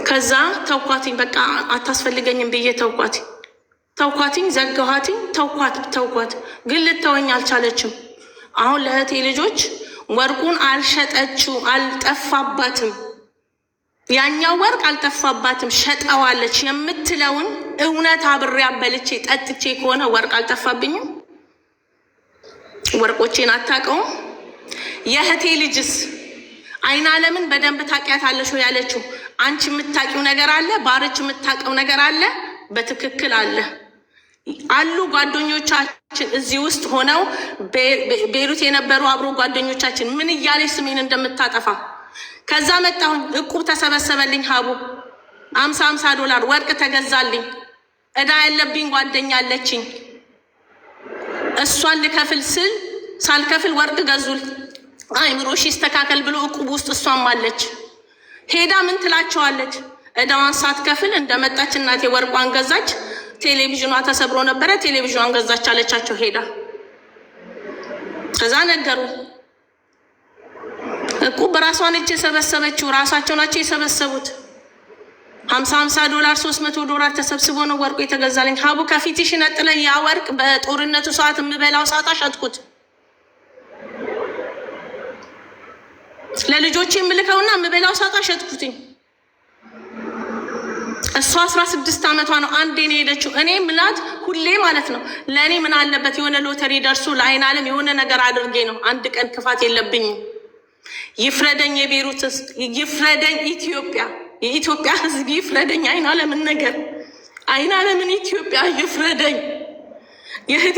Speaker 1: ከዛ ተውኳትኝ። በቃ አታስፈልገኝም ብዬ ተውኳትኝ፣ ዘጋኋትኝ። ተውኳት። ግን ልተወኝ አልቻለችም። አሁን ለእህቴ ልጆች ወርቁን አልሸጠችው፣ አልጠፋባትም። ያኛው ወርቅ አልጠፋባትም፣ ሸጠዋለች የምትለውን እውነት አብሬ አበልቼ ጠጥቼ ከሆነ ወርቅ አልጠፋብኝም። ወርቆቼን አታውቀውም። የእህቴ ልጅስ አይናለምን በደንብ ታውቂያታለሽ ያለችው አንቺ የምታውቂው ነገር አለ፣ ባርች የምታውቀው ነገር አለ። በትክክል አሉ ጓደኞቻችን እዚህ ውስጥ ሆነው ቤሩት የነበሩ አብሮ ጓደኞቻችን ምን እያለች ስሜን እንደምታጠፋ። ከዛ መጣሁኝ። እቁብ ተሰበሰበልኝ ሀቡ። $50 ወርቅ ተገዛልኝ። እዳ ያለብኝ ጓደኛ አለችኝ። እሷን ልከፍል ስል ሳልከፍል ወርቅ ገዙል። አይምሮሽ ይስተካከል ብሎ እቁብ ውስጥ እሷም አለች። ሄዳ ምን ትላቸዋለች? እዳዋን ሳትከፍል እንደመጣች እናቴ ወርቋን ገዛች። ቴሌቪዥኗ ተሰብሮ ነበረ፣ ቴሌቪዥኗን ገዛች አለቻቸው ሄዳ። ከዛ ነገሩ እቁብ በራሷን እጅ የሰበሰበችው ራሳቸው ናቸው የሰበሰቡት። $50 $300 ተሰብስቦ ነው ወርቁ የተገዛልኝ። ሀቡ ከፊትሽ ነጥለኝ። ያ ወርቅ በጦርነቱ ሰዓት የምበላው ሰዓት አሸጥኩት። ለልጆቼ የምልከውና የምበላው ሰዓት አሸጥኩትኝ። እሷ 16 ዓመቷ ነው። አንዴ ነው የሄደችው። እኔ ምላት ሁሌ ማለት ነው ለእኔ ምን አለበት የሆነ ሎተሪ ደርሶ ለአይናለም የሆነ ነገር አድርጌ ነው። አንድ ቀን ክፋት የለብኝም። ይፍረደኝ የቤሩት ይፍረደኝ ኢትዮጵያ፣ የኢትዮጵያ ሕዝብ ይፍረደኝ። አይናለምን ኢትዮጵያ ይፍረደኝ። የህቴ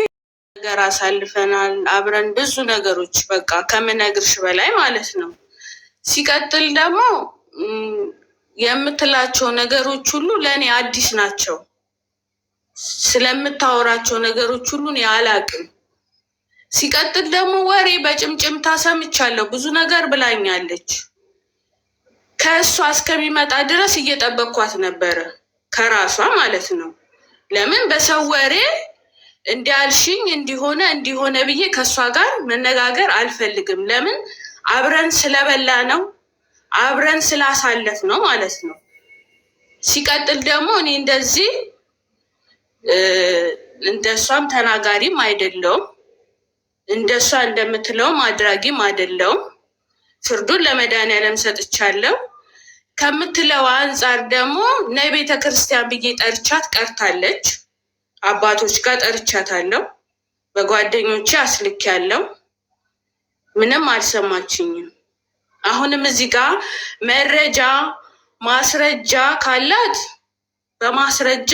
Speaker 3: ነገር አሳልፈናል አብረን ብዙ ነገሮች በቃ ከምነግርሽ በላይ ማለት ነው። ሲቀጥል ደግሞ የምትላቸው ነገሮች ሁሉ ለእኔ አዲስ ናቸው። ስለምታወራቸው ነገሮች ሁሉ እኔ አላቅም። ሲቀጥል ደግሞ ወሬ በጭምጭምታ ሰምቻለሁ። ብዙ ነገር ብላኛለች። ከእሷ እስከሚመጣ ድረስ እየጠበቅኳት ነበረ፣ ከራሷ ማለት ነው። ለምን በሰው ወሬ እንዲያልሽኝ እንዲሆነ ብዬ ከእሷ ጋር መነጋገር አልፈልግም። ለምን አብረን ስለበላ ነው፣ አብረን ስላሳለፍ ነው ማለት ነው። ሲቀጥል ደግሞ እኔ እንደዚህ እንደሷም ተናጋሪም አይደለውም፣ እንደሷ እንደምትለውም አድራጊም አይደለውም። ፍርዱን ለመድኃኒዓለም ሰጥቻለሁ። ከምትለው አንጻር ደግሞ ነይ ቤተ ክርስቲያን ብዬ ጠርቻት ቀርታለች። አባቶች ጋር ጠርቻታለሁ፣ በጓደኞቼ አስልኬያለሁ። ምንም አልሰማችኝም። አሁንም እዚህ ጋር መረጃ ማስረጃ ካላት በማስረጃ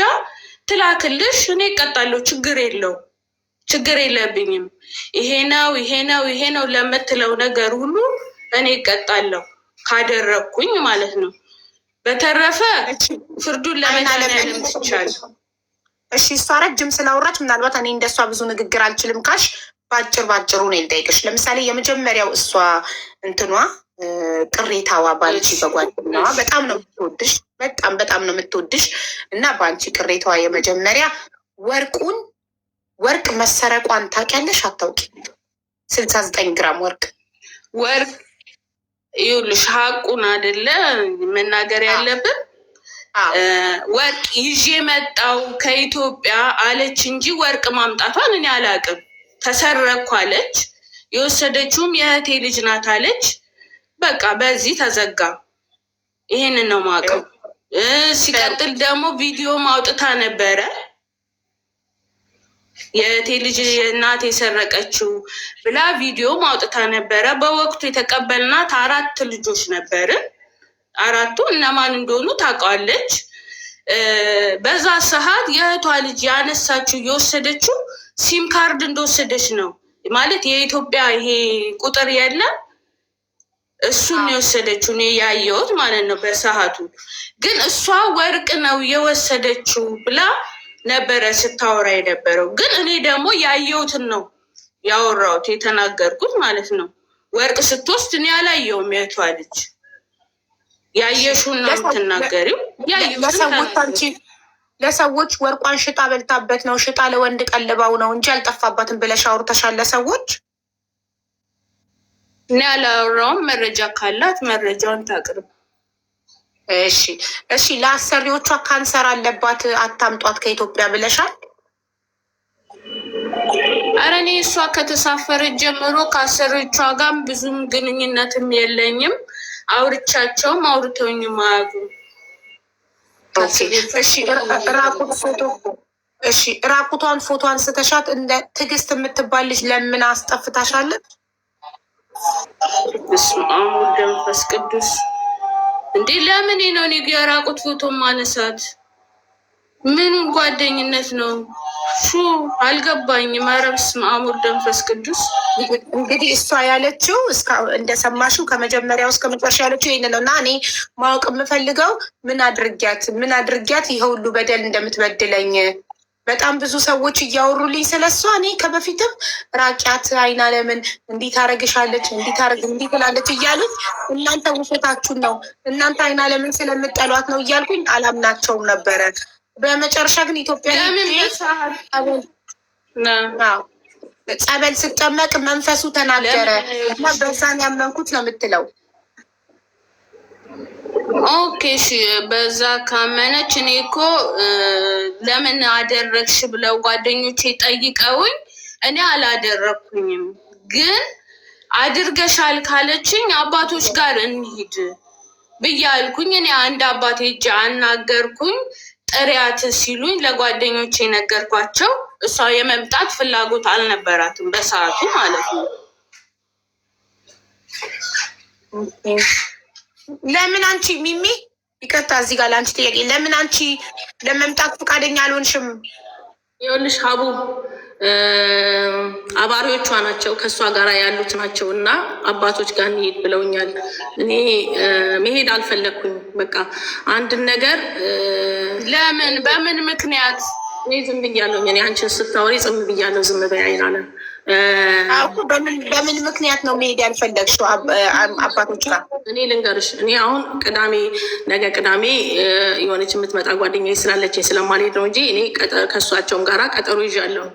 Speaker 3: ትላክልሽ፣ እኔ እቀጣለሁ። ችግር የለብኝም። ይሄ ነው ለምትለው ነገር ሁሉ እኔ እቀጣለሁ ካደረግኩኝ ማለት ነው። በተረፈ ፍርዱን ለመድኃኒዓለም ትቻለሁ።
Speaker 2: እሺ፣ እሷ ረጅም ስላወራች ምናልባት እኔ እንደሷ ብዙ ንግግር አልችልም ካልሽ ባጭሩ ነው ልጠይቅሽ። ለምሳሌ የመጀመሪያው እሷ እንትኗ ቅሬታዋ ባንቺ በጓደኛዋ በጣም ነው የምትወድሽ፣ በጣም ነው የምትወድሽ እና ባንቺ ቅሬታዋ የመጀመሪያ ወርቅ መሰረቋን ታውቂያለሽ አታውቂም? 69 ግራም ወርቅ
Speaker 3: ይኸውልሽ፣ ሀቁን አይደለ መናገር ያለብን። ወርቅ ይዤ መጣው ከኢትዮጵያ አለች እንጂ ወርቅ ማምጣቷን እኔ አላውቅም። ተሰረኩ አለች። የወሰደችውም የእህቴ ልጅ ናት አለች። በቃ በዚህ ተዘጋ። ይሄንን ነው የማውቀው። ሲቀጥል ደግሞ ቪዲዮ ማውጥታ ነበረ። የእህቴ ልጅ እናት የሰረቀችው ብላ ቪዲዮ ማውጥታ ነበረ። በወቅቱ የተቀበልናት 4 ልጆች ነበርን። 4ቱ እነማን እንደሆኑ ታውቃለች። በዛ ሰዓት የእህቷ ልጅ ያነሳችው የወሰደችው ሲም ካርድ እንደወሰደች ነው ማለት የኢትዮጵያ ይሄ ቁጥር የለም፣ እሱን የወሰደችው እኔ ያየሁት ማለት ነው። በሰዓቱ ግን እሷ ወርቅ ነው የወሰደችው ብላ ነበረ ስታወራ የነበረው። ግን እኔ ደግሞ ያየሁትን ነው ያወራሁት የተናገርኩት ማለት ነው። ወርቅ ስትወስድ እኔ አላየሁም። የእህቷ ልጅ ያየሽውን ነው የምትናገሪው።
Speaker 2: ለሰዎች ወርቋን ሽጣ በልታበት ነው፣ ሽጣ ለወንድ ቀልባው ነው እንጂ አልጠፋባትም ብለሽ አውርተሻል ለሰዎች?
Speaker 3: እኔ አላወራውም። መረጃ ካላት መረጃውን ታቅርብ።
Speaker 2: እሺ ለአሰሪዎቿ ካንሰር አለባት አታምጧት ከኢትዮጵያ ብለሻል?
Speaker 3: ኧረ እኔ እሷ ከተሳፈረች ጀምሮ ከአሰሪዎቿ ጋር ብዙም ግንኙነትም የለኝም። አውርቻቸውም አውርተውኝም አያውቁም።
Speaker 2: ራቁቷን ፎቶ አንስተሻት እንደ ትዕግስት የምትባል ልጅ ለምን አስጠፍታሻለች?
Speaker 3: በስመ አብ ወወልድ ወመንፈስ ቅዱስ። እንዴ ለምን ነው እኔ የራቁት ፎቶ ማነሳት? ምኑን ጓደኝነት ነው? አልገባኝም። ኧረ በስመ አብ ወወልድ ወመንፈስ ቅዱስ።
Speaker 2: እንግዲህ እሷ ያለችው እንደሰማሽው ከመጀመሪያው እስከ መጨረሻ ያለችው ይህን ነው እና እኔ ማወቅ የምፈልገው ምን አድርጊያት ይሄ ሁሉ በደል እንደምትበድለኝ በጣም ብዙ ሰዎች እያወሩልኝ ስለሷ። እኔ ከበፊትም ራቂያት አይናለምን እንዲህ ታረግሻለች እንዲህ ትላለች እያሉኝ እናንተ ውሸታችሁን ነው እናንተ አይናለምን ስለምጠሏት ነው እያልኩኝ አላምናቸውም ነበረ። በመጨረሻ ግን ኢትዮጵያ ጸበል ስጠመቅ መንፈሱ ተናገረ እና በዛን ያመንኩት ነው የምትለው።
Speaker 3: ኦኬ እሺ፣ በዛ ካመነች እኔ እኮ ለምን አደረግሽ ብለው ጓደኞቼ ጠይቀውኝ እኔ አላደረግኩኝም። ግን አድርገሻል ካለችኝ አባቶች ጋር እንሂድ ብያልኩኝ እኔ አንድ አባት ሄጄ አናገርኩኝ። ጥሪያት ሲሉኝ ለጓደኞቼ ነገርኳቸው። እሷ የመምጣት ፍላጎት አልነበራትም በሰዓቱ ማለት ነው።
Speaker 2: ለምን አንቺ ሚሚ ይቅርታ፣ እዚህ ጋር ለአንቺ ጥያቄ፣ ለምን አንቺ ለመምጣት ፈቃደኛ አልሆንሽም?
Speaker 1: ይኸውልሽ ሀቡ አባሪዎቿ ናቸው ከእሷ ጋር ያሉት ናቸው እና አባቶች ጋር እንሄድ ብለውኛል። እኔ መሄድ አልፈለግኩኝ። በቃ አንድን ነገር
Speaker 3: ለምን በምን ምክንያት
Speaker 1: እኔ ዝም ብያለሁ። እኔ አንቺን ስታወሪ ዝም ብያለሁ። ዝም በይ አይናለም።
Speaker 2: በምን ምክንያት ነው መሄድ ያልፈለግሽው አባቶች ጋር?
Speaker 1: እኔ ልንገርሽ፣ እኔ አሁን ነገ ቅዳሜ የሆነች የምትመጣ ጓደኛዬ ስላለች ስለማልሄድ ነው እንጂ እኔ ከእሷቸውም ጋራ ቀጠሮ ይዣለሁ።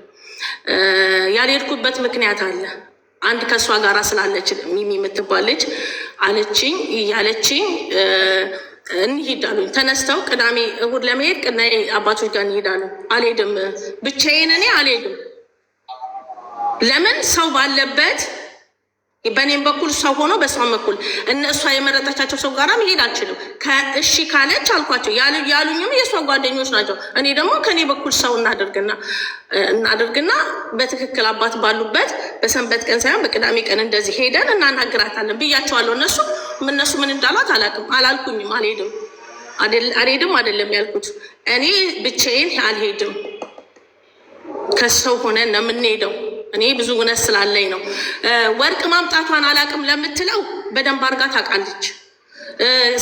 Speaker 1: ያልሄድኩበት ምክንያት አለ። አንድ ከእሷ ጋራ ስላለች ሚሚ የምትባል ልጅ አለችኝ እያለችኝ እንሂድ አሉኝ። ተነስተው ቅዳሜ እሑድ ለመሄድ ቅዳሜ አባቶች ጋር እንሂዳሉ። አልሄድም፣ ብቻዬን እኔ አልሄድም። ለምን ሰው ባለበት በእኔም በኩል ሰው ሆኖ በሷም በኩል እነሷ የመረጠቻቸው ሰው ጋራ መሄድ አልችልም። እሺ ካለች አልኳቸው። ያሉኝም የእሷ ጓደኞች ናቸው። እኔ ደግሞ ከኔ በኩል ሰው እናደርግና በትክክል አባት ባሉበት በሰንበት ቀን ሳይሆን በቅዳሜ ቀን እንደዚህ ሄደን እናናግራታለን ብያቸዋለሁ። እነሱ ምን እንዳሏት አላልኩኝም። አልሄድም አይደለም ያልኩት። እኔ ብቻዬን አልሄድም፣ ከሰው ሆነን ነው የምንሄደው። እኔ ብዙ እውነት ስላለኝ ነው። ወርቅ ማምጣቷን አላቅም ለምትለው በደንብ አድርጋ ታውቃለች።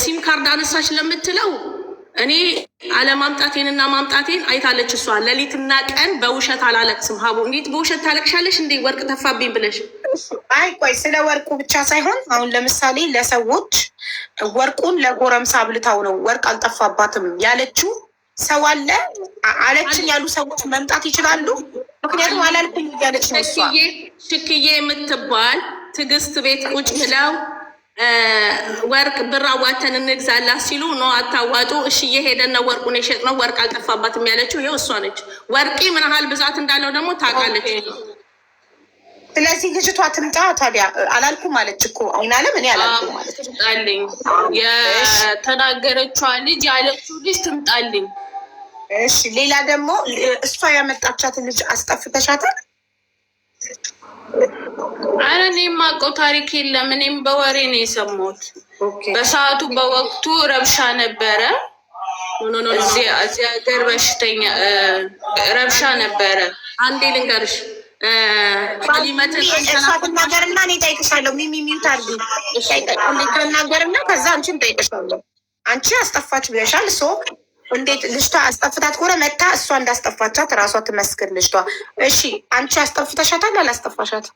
Speaker 1: ሲም ካርድ አነሳች ለምትለው እኔ አለማምጣቴንና ማምጣቴን አይታለች። እሷ ሌሊትና ቀን በውሸት አላለቅስም። ሀቡ እንዴት በውሸት ታለቅሻለሽ እንዴ ወርቅ ተፋብኝ ብለሽ?
Speaker 2: አይ ቆይ፣ ስለ ወርቁ ብቻ ሳይሆን አሁን ለምሳሌ ለሰዎች ወርቁን ለጎረምሳ አብልታው ነው ወርቅ አልጠፋባትም ያለችው ሰው አለ። አለችን ያሉ ሰዎች መምጣት ይችላሉ። ምክንያቱም አላልኩም እያለች ነው እሷ።
Speaker 1: ሽክዬ የምትባል ትዕግስት ቤት ቁጭ ብለው ወርቅ ብር አዋተን እንግዛላት ሲሉ ነው አታዋጡ፣ እሺ እየሄደን ነው ወርቁን የሸጥነው ወርቅ አልጠፋባትም ያለችው ይኸው እሷ ነች። ወርቂ ምን ያህል ብዛት እንዳለው ደግሞ ታውቃለች።
Speaker 2: ስለዚህ ልጅቷ ትምጣ ታዲያ። አላልኩም አለች እኮ አይናለም። እኔ አላልኩም ማለት
Speaker 3: ትምጣልኝ፣ የተናገረችዋ ልጅ ያለችው ልጅ ትምጣልኝ።
Speaker 2: እሺ ሌላ ደግሞ እሷ ያመጣቻትን ልጅ አስጠፍተሻታል?
Speaker 3: አረ እኔ የማውቀው ታሪክ የለም። እኔም በወሬ ነው የሰማሁት። በሰዓቱ በወቅቱ ረብሻ ነበረ እዚህ ሀገር፣ በሽተኛ ረብሻ ነበረ።
Speaker 1: አንዴ ልንገርሽ
Speaker 2: እሷ ትናገርና እኔ እጠይቅሻለሁ። ሚሚሚዩት አርጊ ትናገርና ከዛ አንቺን እጠይቅሻለሁ። አንቺ አስጠፋች ብለሻል። እንዴት ልጅቷ አስጠፍታት ከሆነ መታ እሷ እንዳስጠፋቻት እራሷ ትመስክር ልጅቷ። እሺ አንቺ አስጠፍተሻታል አላስጠፋሻት?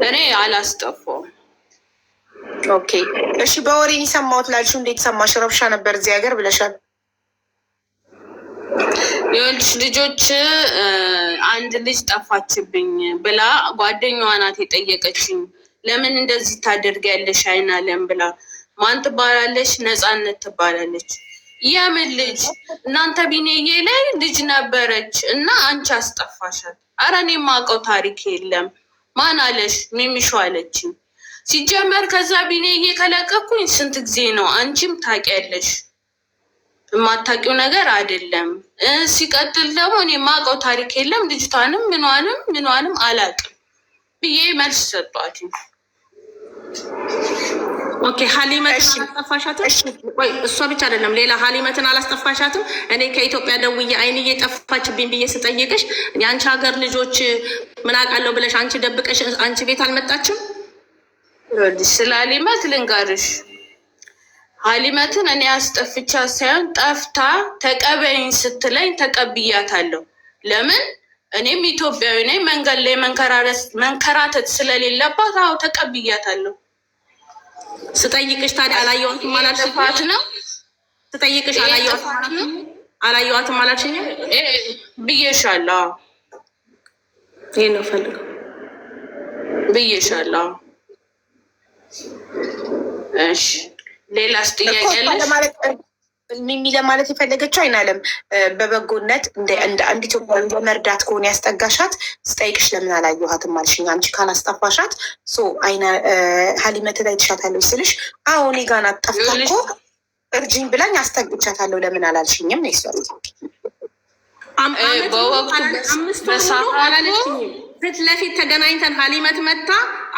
Speaker 3: እኔ አላስጠፋውም።
Speaker 2: ኦኬ እሺ በወሬ የሰማሁት ላልሽው እንዴት ሰማሽ? ረብሻ ነበር እዚህ ሀገር ብለሻል።
Speaker 3: የወልሽ ልጆች አንድ ልጅ ጠፋችብኝ ብላ ጓደኛዋ ናት የጠየቀችኝ። ለምን እንደዚህ ታደርጊያለሽ አይናለም ብላ። ማን ትባላለች? ነፃነት ትባላለች። የምን ልጅ? እናንተ ቢኔዬ ላይ ልጅ ነበረች እና አንቺ አስጠፋሻት። አረ እኔ የማውቀው ታሪክ የለም። ማን አለሽ? ሚሚሾ አለችኝ። ሲጀመር ከዛ ቢኔዬ ከለቀኩኝ ስንት ጊዜ ነው? አንቺም ታውቂያለሽ። የማታውቂው ነገር አይደለም። ሲቀጥል ደግሞ እኔ የማውቀው ታሪክ የለም። ልጅቷንም ምኗንም አላውቅም ብዬ መልስ ሰጧት።
Speaker 1: ኦኬ ሀሊመትን አላስጠፋሻትም? ወይ እሷ ብቻ አይደለም ሌላ ሀሊመትን አላስጠፋሻትም? እኔ ከኢትዮጵያ ደውዬ አይንዬ ጠፋችብኝ ብዬ ስጠይቅሽ የአንቺ ሀገር ልጆች ምን አውቃለሁ ብለሽ አንቺ ደብቀሽ አንቺ ቤት አልመጣችም?
Speaker 3: ስለ ሀሊመት ልንገርሽ፣ ሀሊመትን እኔ አስጠፍቻ ሳይሆን ጠፍታ ተቀበይኝ ስትለኝ ተቀብያታለሁ። ለምን? እኔም ኢትዮጵያዊ ነኝ። መንገድ ላይ መንከራተት ስለሌለባት አዎ ተቀብያታለሁ።
Speaker 1: ስጠይቅሽ ታዲያ አላየኋትም አላልሽኝ ነው? ስጠይቅሽ አላየኋትም አላልሽኝ
Speaker 3: ብዬሻለሁ።
Speaker 1: ይሄን ነው ፈልገው
Speaker 3: ብዬሻለሁ። እሺ ሌላስ ጥያቄ አለሽ?
Speaker 2: ሚሚ ለማለት የፈለገችው አይናለም በበጎነት እንደ አንድ ኢትዮጵያዊ በመርዳት ከሆነ ያስጠጋሻት ስጠይቅሽ ለምን አላየኋትም አልሽኝ። አንቺ ካላስጠፋሻት አይና ሀሊመት ላይ ትሻታለች ስልሽ አዎ እኔ ጋር ናት ጠፍታ እኮ እርጅኝ ብላኝ አስጠግቻታለሁ ለምን አላልሽኝም ነው ይሰሩት።
Speaker 1: ፊት ለፊት ተገናኝተን ሀሊመት መታ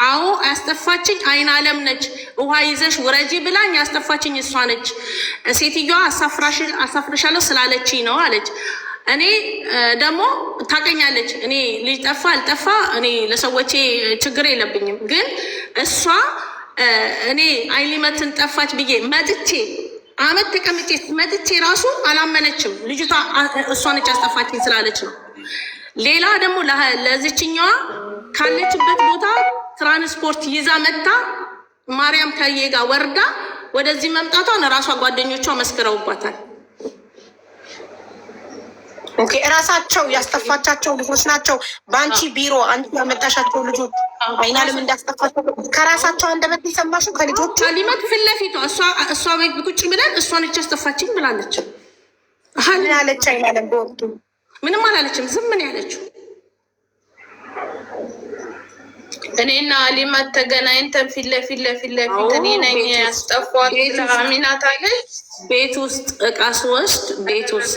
Speaker 1: አዎ ያስጠፋችኝ አይን አለም ነች፣ ውሃ ይዘሽ ውረጂ ብላኝ ያስጠፋችኝ እሷ ነች። ሴትዮዋ አሳፍርሻለሁ ስላለችኝ ነው አለች። እኔ ደግሞ ታውቀኛለች፣ እኔ ልጅ ጠፋ አልጠፋ እኔ ለሰዎቼ ችግር የለብኝም። ግን እሷ እኔ አይሊመትን ጠፋች ብዬ መጥቼ አመት ተቀምጬ መጥቼ ራሱ አላመነችም። ልጅቷ እሷ ነች ያስጠፋችኝ ስላለች ነው። ሌላ ደግሞ ለዚችኛዋ ካለችበት ቦታ ትራንስፖርት ይዛ መታ ማርያም ከዬ ጋር ወርዳ ወደዚህ መምጣቷን ራሷ ጓደኞቿ መስክረውባታል።
Speaker 2: ኦኬ እራሳቸው ያስጠፋቻቸው ልጆች ናቸው። በአንቺ ቢሮ አንቺ ያመጣሻቸው ልጆች አይናለም እንዳስጠፋቸው ከራሳቸው አንደበት የሰማሽው ከልጆቹ
Speaker 1: ሊመት ፊት ለፊቷ እሷ ቤት ቁጭ ብለን እሷ ነች ያስጠፋችኝ ብላለች።
Speaker 2: ምን አለች? አይናለም በወቅቱ
Speaker 1: ምንም አላለችም፣ ዝም ምን ያለችው።
Speaker 3: እኔና አሊማት ተገናኝተን ፊት ለፊት እኔ ነኝ ያስጠፏት አሚናት አለች።
Speaker 1: ቤት ውስጥ እቃ ስወስድ ቤት ውስጥ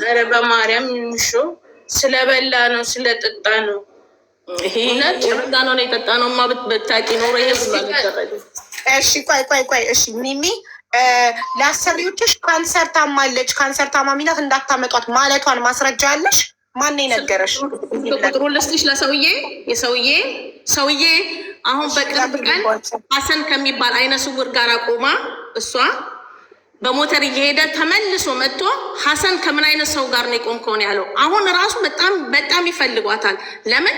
Speaker 3: ኧረ በማርያም ምሾ ስለበላ ነው ስለጠጣ ነው።
Speaker 1: ይሄ ጭምዳ ነው የጠጣ ነው ማ ብታቂ ኖሮ ይሄ።
Speaker 2: እሺ ቆይ እሺ ሚሚ ለአሰሪዎችሽ ካንሰር ታማለች፣ ካንሰር ታማሚ ናት እንዳታመጧት ማለቷን ማስረጃ አለሽ? ማን የነገረሽ?
Speaker 1: ቁጥሩን ልስጥሽ ሰውዬ አሁን በቅርብ ቀን ሀሰን ከሚባል አይነ ስውር ጋር ቆማ እሷ በሞተር እየሄደ ተመልሶ መጥቶ ሀሰን ከምን አይነት ሰው ጋር ነው የቆምከው ነው ያለው። አሁን ራሱ በጣም ይፈልጓታል። ለምን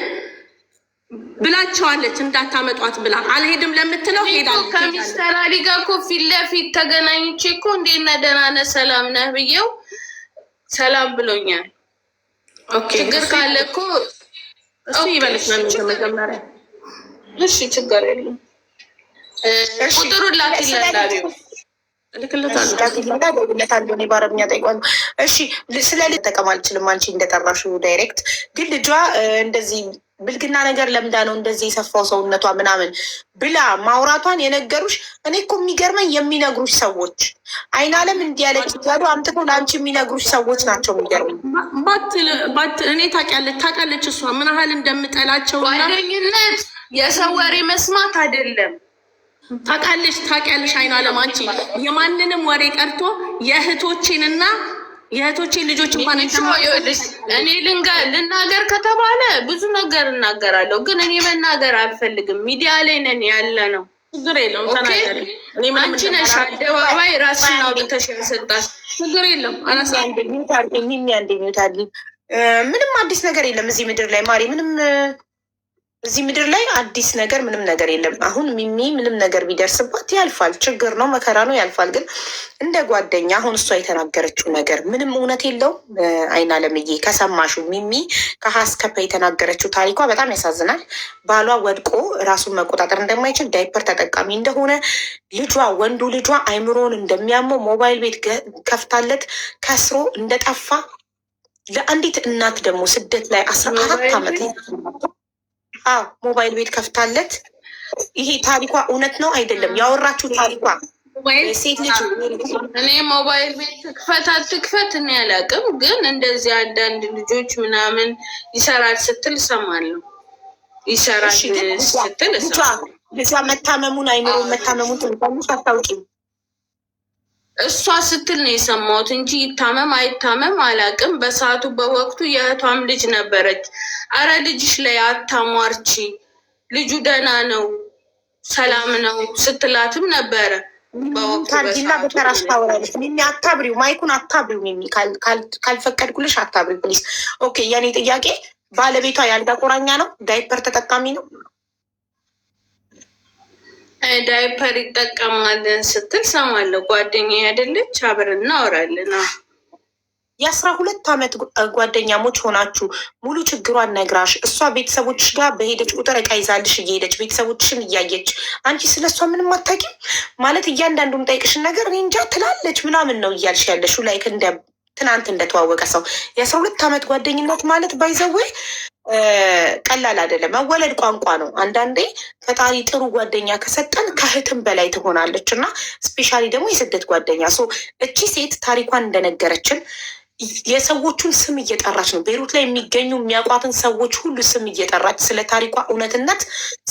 Speaker 1: ብላቸዋለች እንዳታመጧት ብላ አልሄድም ለምትለው ሄዳለች።
Speaker 3: ከሚስተር አሊ ጋር እኮ ፊት ለፊት ተገናኝቼ እኮ እንዴት ነህ ደህና ነህ ሰላም ነህ ብዬው ሰላም ብሎኛል። ችግር ካለ እኮ
Speaker 1: እሱ ይበልሽ ነው መጀመሪያ።
Speaker 3: እሺ ችግር የለም። ቁጥሩን ላኪልኝ
Speaker 2: ልክለታለሁ እኔ በአረብኛ ጠይቋል። እሺ ስለ ልጅ ጠቀም አልችልም። አንቺ እንደጠራሽው ዳይሬክት ግን ልጇ እንደዚህ ብልግና ነገር ለምዳ ነው እንደዚህ የሰፋው ሰውነቷ ምናምን ብላ ማውራቷን የነገሩሽ። እኔ እኮ የሚገርመኝ የሚነግሩሽ ሰዎች አይናለም እንዲያለች ያሉ አምጥቶ ለአንቺ የሚነግሩሽ ሰዎች ናቸው የሚገርመኝ።
Speaker 1: እኔ ታውቂያለች እሷ ምን ያህል እንደምጠላቸው።
Speaker 3: ጓደኝነት የሰው ወሬ መስማት አይደለም።
Speaker 1: ታውቂያለሽ አይናለም አንቺ የማንንም ወሬ ቀርቶ የእህቶቼንና የእህቶቼን ልጆች እንኳን
Speaker 3: እኔ ልናገር ከተባለ ብዙ ነገር እናገራለሁ፣ ግን እኔ መናገር አልፈልግም። ሚዲያ ላይ ነን ያለ ነው።
Speaker 1: ችግር የለውም ተናገሪ።
Speaker 3: አንቺ ነሽ አደባባይ ራስሽን አውጥተሽ ያሰጣሽ።
Speaker 1: ችግር የለውም
Speaker 2: ምንም አዲስ ነገር የለም እዚህ ምድር ላይ ማሪ። ምንም እዚህ ምድር ላይ አዲስ ነገር ምንም ነገር የለም። አሁን ሚሚ ምንም ነገር ቢደርስባት ያልፋል፣ ችግር ነው መከራ ነው ያልፋል። ግን እንደ ጓደኛ አሁን እሷ የተናገረችው ነገር ምንም እውነት የለውም። አይናለምዬ ከሰማሹ ሚሚ ከሀስከፐ የተናገረችው ታሪኳ በጣም ያሳዝናል። ባሏ ወድቆ ራሱን መቆጣጠር እንደማይችል ዳይፐር ተጠቃሚ እንደሆነ ልጇ ወንዱ ልጇ አይምሮን እንደሚያመው ሞባይል ቤት ከፍታለት ከስሮ እንደጠፋ ለአንዲት እናት ደግሞ ስደት ላይ 14 ዓመት ሞባይል ቤት ከፍታለት። ይሄ ታሪኳ እውነት ነው አይደለም? ያወራችው ታሪኳ ሴት ልጅ
Speaker 3: እኔ ሞባይል ቤት ትክፈት አትክፈት እኔ አላውቅም፣ ግን እንደዚህ አንዳንድ ልጆች ምናምን ይሰራል ስትል እሰማለሁ። ይሰራል ስትል እሰማለሁ።
Speaker 2: ልጇ መታመሙን አይምሮ መታመሙን ትንሽ አታውቂም?
Speaker 3: እሷ ስትል ነው የሰማሁት እንጂ ይታመም አይታመም አላውቅም። በሰዓቱ በወቅቱ የእህቷም ልጅ ነበረች። አረ ልጅሽ ላይ አታሟርቺ፣ ልጁ ደህና ነው ሰላም ነው ስትላትም ነበረ።
Speaker 2: ታርጊና በተራሽ ታወራለች። ሚሚ አታብሪው፣ ማይኩን አታብሪው። ሚሚ ካልፈቀድኩልሽ አታብሪው ፕሊዝ። ኦኬ የኔ ጥያቄ ባለቤቷ ያልጋ ቁራኛ ነው? ዳይፐር ተጠቃሚ ነው?
Speaker 3: ዳይፐር ይጠቀማል ስትል ሰማለሁ። ጓደኛዬ አይደለች? አብረን እናወራለን።
Speaker 2: 12 ዓመት ጓደኛሞች ሆናችሁ ሙሉ ችግሯን ነግራሽ እሷ ቤተሰቦችሽ ጋር በሄደች ቁጥር እቃ ይዛልሽ እየሄደች ቤተሰቦችሽን እያየች አንቺ ስለ እሷ ምንም አታውቂም ማለት እያንዳንዱን ጠይቅሽን ነገር እኔ እንጃ ትላለች ምናምን ነው እያልሽ ያለሽው። ላይክ እንደ ትናንት እንደተዋወቀ ሰው የ12 ዓመት ጓደኝነት ማለት ባይዘወይ ቀላል አይደለም። መወለድ ቋንቋ ነው። አንዳንዴ ፈጣሪ ጥሩ ጓደኛ ከሰጠን ከእህትም በላይ ትሆናለች እና ስፔሻሊ ደግሞ የስደት ጓደኛ እቺ ሴት ታሪኳን እንደነገረችን የሰዎቹን ስም እየጠራች ነው። ቤይሩት ላይ የሚገኙ የሚያውቋትን ሰዎች ሁሉ ስም እየጠራች ስለ ታሪኳ እውነትነት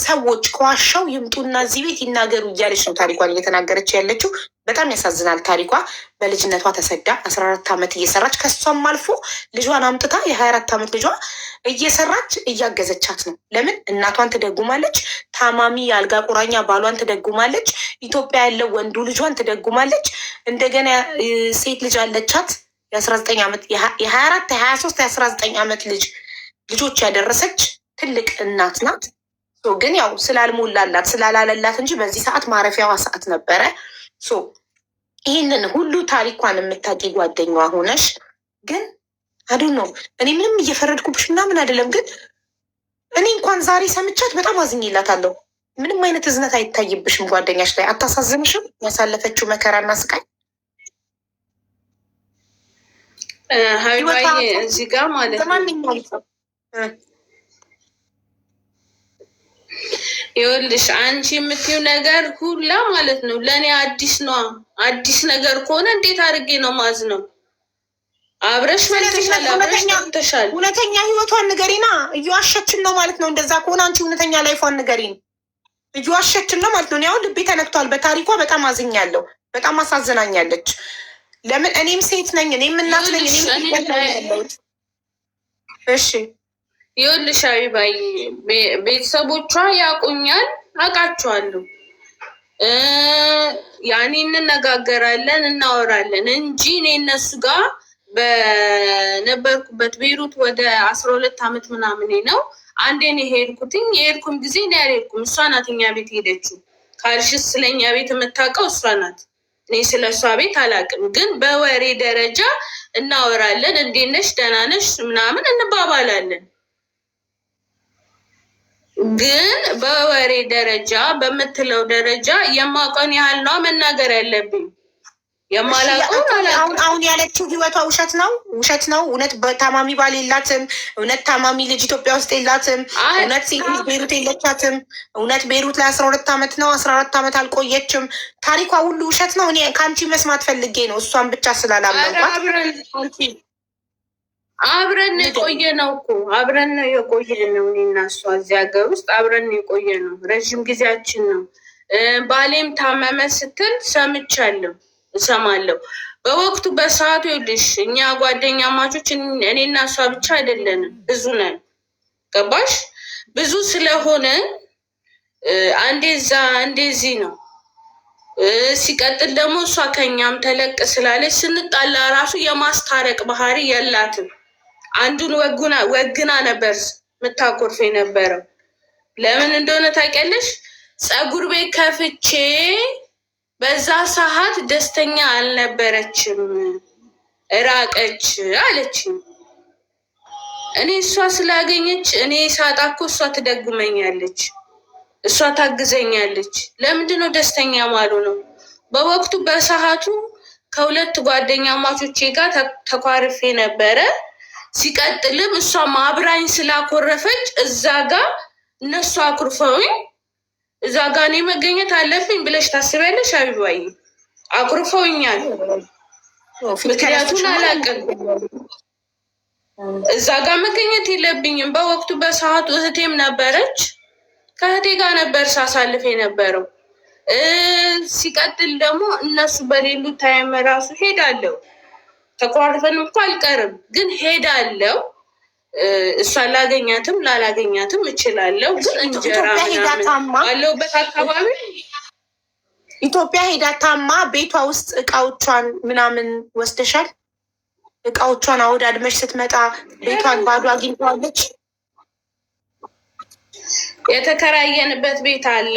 Speaker 2: ሰዎች ከዋሻው ይምጡና እዚህ ቤት ይናገሩ እያለች ነው ታሪኳን እየተናገረች ያለችው። በጣም ያሳዝናል ታሪኳ። በልጅነቷ ተሰዳ 14 ዓመት እየሰራች ከሷም አልፎ ልጇን አምጥታ የ24 ዓመት ልጇ እየሰራች እያገዘቻት ነው። ለምን እናቷን ትደጉማለች፣ ታማሚ የአልጋ ቁራኛ ባሏን ትደጉማለች፣ ኢትዮጵያ ያለው ወንዱ ልጇን ትደጉማለች። እንደገና ሴት ልጅ አለቻት የ19 ዓመት የ24 የ23 የ19 ዓመት ልጆች ያደረሰች ትልቅ እናት ናት። ግን ያው ስላልሞላላት ስላላለላት እንጂ በዚህ ሰዓት ማረፊያዋ ሰዓት ነበረ። ይህንን ሁሉ ታሪኳን የምታውቂ ጓደኛዋ ሆነሽ ግን አዱ ነው። እኔ ምንም እየፈረድኩብሽ ምናምን አይደለም፣ ግን እኔ እንኳን ዛሬ ሰምቻት በጣም አዝኜላታለሁ። ምንም አይነት እዝነት አይታይብሽም ጓደኛሽ ላይ? አታሳዝንሽም? ያሳለፈችው መከራና ስቃይ
Speaker 3: ሀይባይ እዚህ ጋር ማለት ነው። ይኸውልሽ አንቺ የምትይው ነገር ሁላ ማለት ነው ለእኔ አዲስ ነው። አዲስ ነገር ከሆነ እንዴት አድርጌ ነው ማዝ ነው? አብረሽ መልተሻል፣ አብረሽ ተሻል።
Speaker 2: እውነተኛ ህይወቷን ንገሪና። እየዋሸችን ነው ማለት ነው። እንደዛ ከሆነ አንቺ እውነተኛ ላይፏን ንገሪን። እየዋሸችን ነው ማለት ነው። እኔ አሁን ልቤ ተነክቷል። በታሪኳ በጣም አዝኛለሁ። በጣም አሳዝናኛለች። ለምን? እኔም ሴት ነኝ፣ እኔም እናት ነኝ። እሺ
Speaker 3: ይኸውልሽ አቢባይ ቤተሰቦቿ ያውቁኛል፣ አውቃቸዋለሁ። ያኔ እንነጋገራለን፣ እናወራለን እንጂ እኔ እነሱ ጋር በነበርኩበት ቤይሩት ወደ 12 ዓመት ምናምን ነው። አንዴ ነው የሄድኩትኝ። የሄድኩም ጊዜ እኔ አልሄድኩም፣ እሷ ናት እኛ ቤት ሄደችው። ካልሽስ ስለኛ ቤት የምታውቀው እሷ ናት። እኔ ስለ እሷ ቤት አላውቅም፣ ግን በወሬ ደረጃ እናወራለን። እንዴት ነሽ፣ ደህና ነሽ ምናምን እንባባላለን። ግን በወሬ ደረጃ በምትለው ደረጃ የማውቀውን ያህል ነው መናገር ያለብኝ።
Speaker 2: አሁን ያለችው ህይወቷ ውሸት ነው፣ ውሸት ነው። እውነት ታማሚ ባል የላትም። እውነት ታማሚ ልጅ ኢትዮጵያ ውስጥ የላትም። እውነት ሴት ልጅ ቤይሩት የለቻትም። እውነት ቤይሩት ላይ 12 ዓመት ነው፣ 14 ዓመት አልቆየችም። ታሪኳ ሁሉ ውሸት ነው። እኔ ከአንቺ መስማት ፈልጌ ነው፣ እሷን ብቻ ስላላመንኳት።
Speaker 3: አብረን የቆየ ነው እኮ አብረን ነው የቆየ ነው። እኔና እሷ እዚህ ሀገር ውስጥ አብረን የቆየ ነው፣ ረዥም ጊዜያችን ነው። ባሌም ታመመ ስትል ሰምቻለሁ፣ እሰማለሁ። በወቅቱ በሰዓቱ ይኸውልሽ እኛ ጓደኛ ማቾች እኔና እሷ ብቻ አይደለንም፣ ብዙ ነን። ገባሽ? ብዙ ስለሆነ አንዴ እዛ አንዴ እዚህ ነው። ሲቀጥል ደግሞ እሷ ከኛም ተለቅ ስላለች ስንጣላ ራሱ የማስታረቅ ባህሪ የላትም። አንዱን ወግና ነበር የምታኮርፍ የነበረው። ለምን እንደሆነ ታውቂያለሽ? ፀጉር ቤት ከፍቼ በዛ ሰዓት ደስተኛ አልነበረችም፣ ራቀች አለችኝ። እኔ እሷ ስላገኘች እኔ ሳጣ እኮ እሷ ትደጉመኛለች፣ እሷ ታግዘኛለች። ለምንድነው ደስተኛ ማሉ ነው? በወቅቱ በሰዓቱ ከሁለት ጓደኛ ማቾቼ ጋር ተኳርፌ ነበረ። ሲቀጥልም እሷ ማብራኝ ስላኮረፈች እዛ ጋር እነሱ አኩርፈውኝ እዛ ጋር እኔ መገኘት አለብኝ ብለሽ ታስቢያለሽ? አቢባይ አኩርፈውኛል። ምክንያቱን አላውቅም። እዛ ጋር መገኘት የለብኝም። በወቅቱ በሰዓቱ እህቴም ነበረች። ከእህቴ ጋር ነበር ሳሳልፍ የነበረው። ሲቀጥል ደግሞ እነሱ በሌሉ ታይም ራሱ ሄዳለሁ። ተኳርፈንም እኮ አልቀርም፣ ግን ሄዳለሁ። እሷን ላገኛትም ላላገኛትም እችላለሁ። ግን እንጀራ አለሁበት አካባቢ
Speaker 2: ኢትዮጵያ ሄዳ ታማ ቤቷ ውስጥ እቃዎቿን ምናምን ወስደሻል? እቃዎቿን አወዳድመሽ ስትመጣ ቤቷን ባዶ አግኝተዋለች?
Speaker 3: የተከራየንበት ቤት አለ።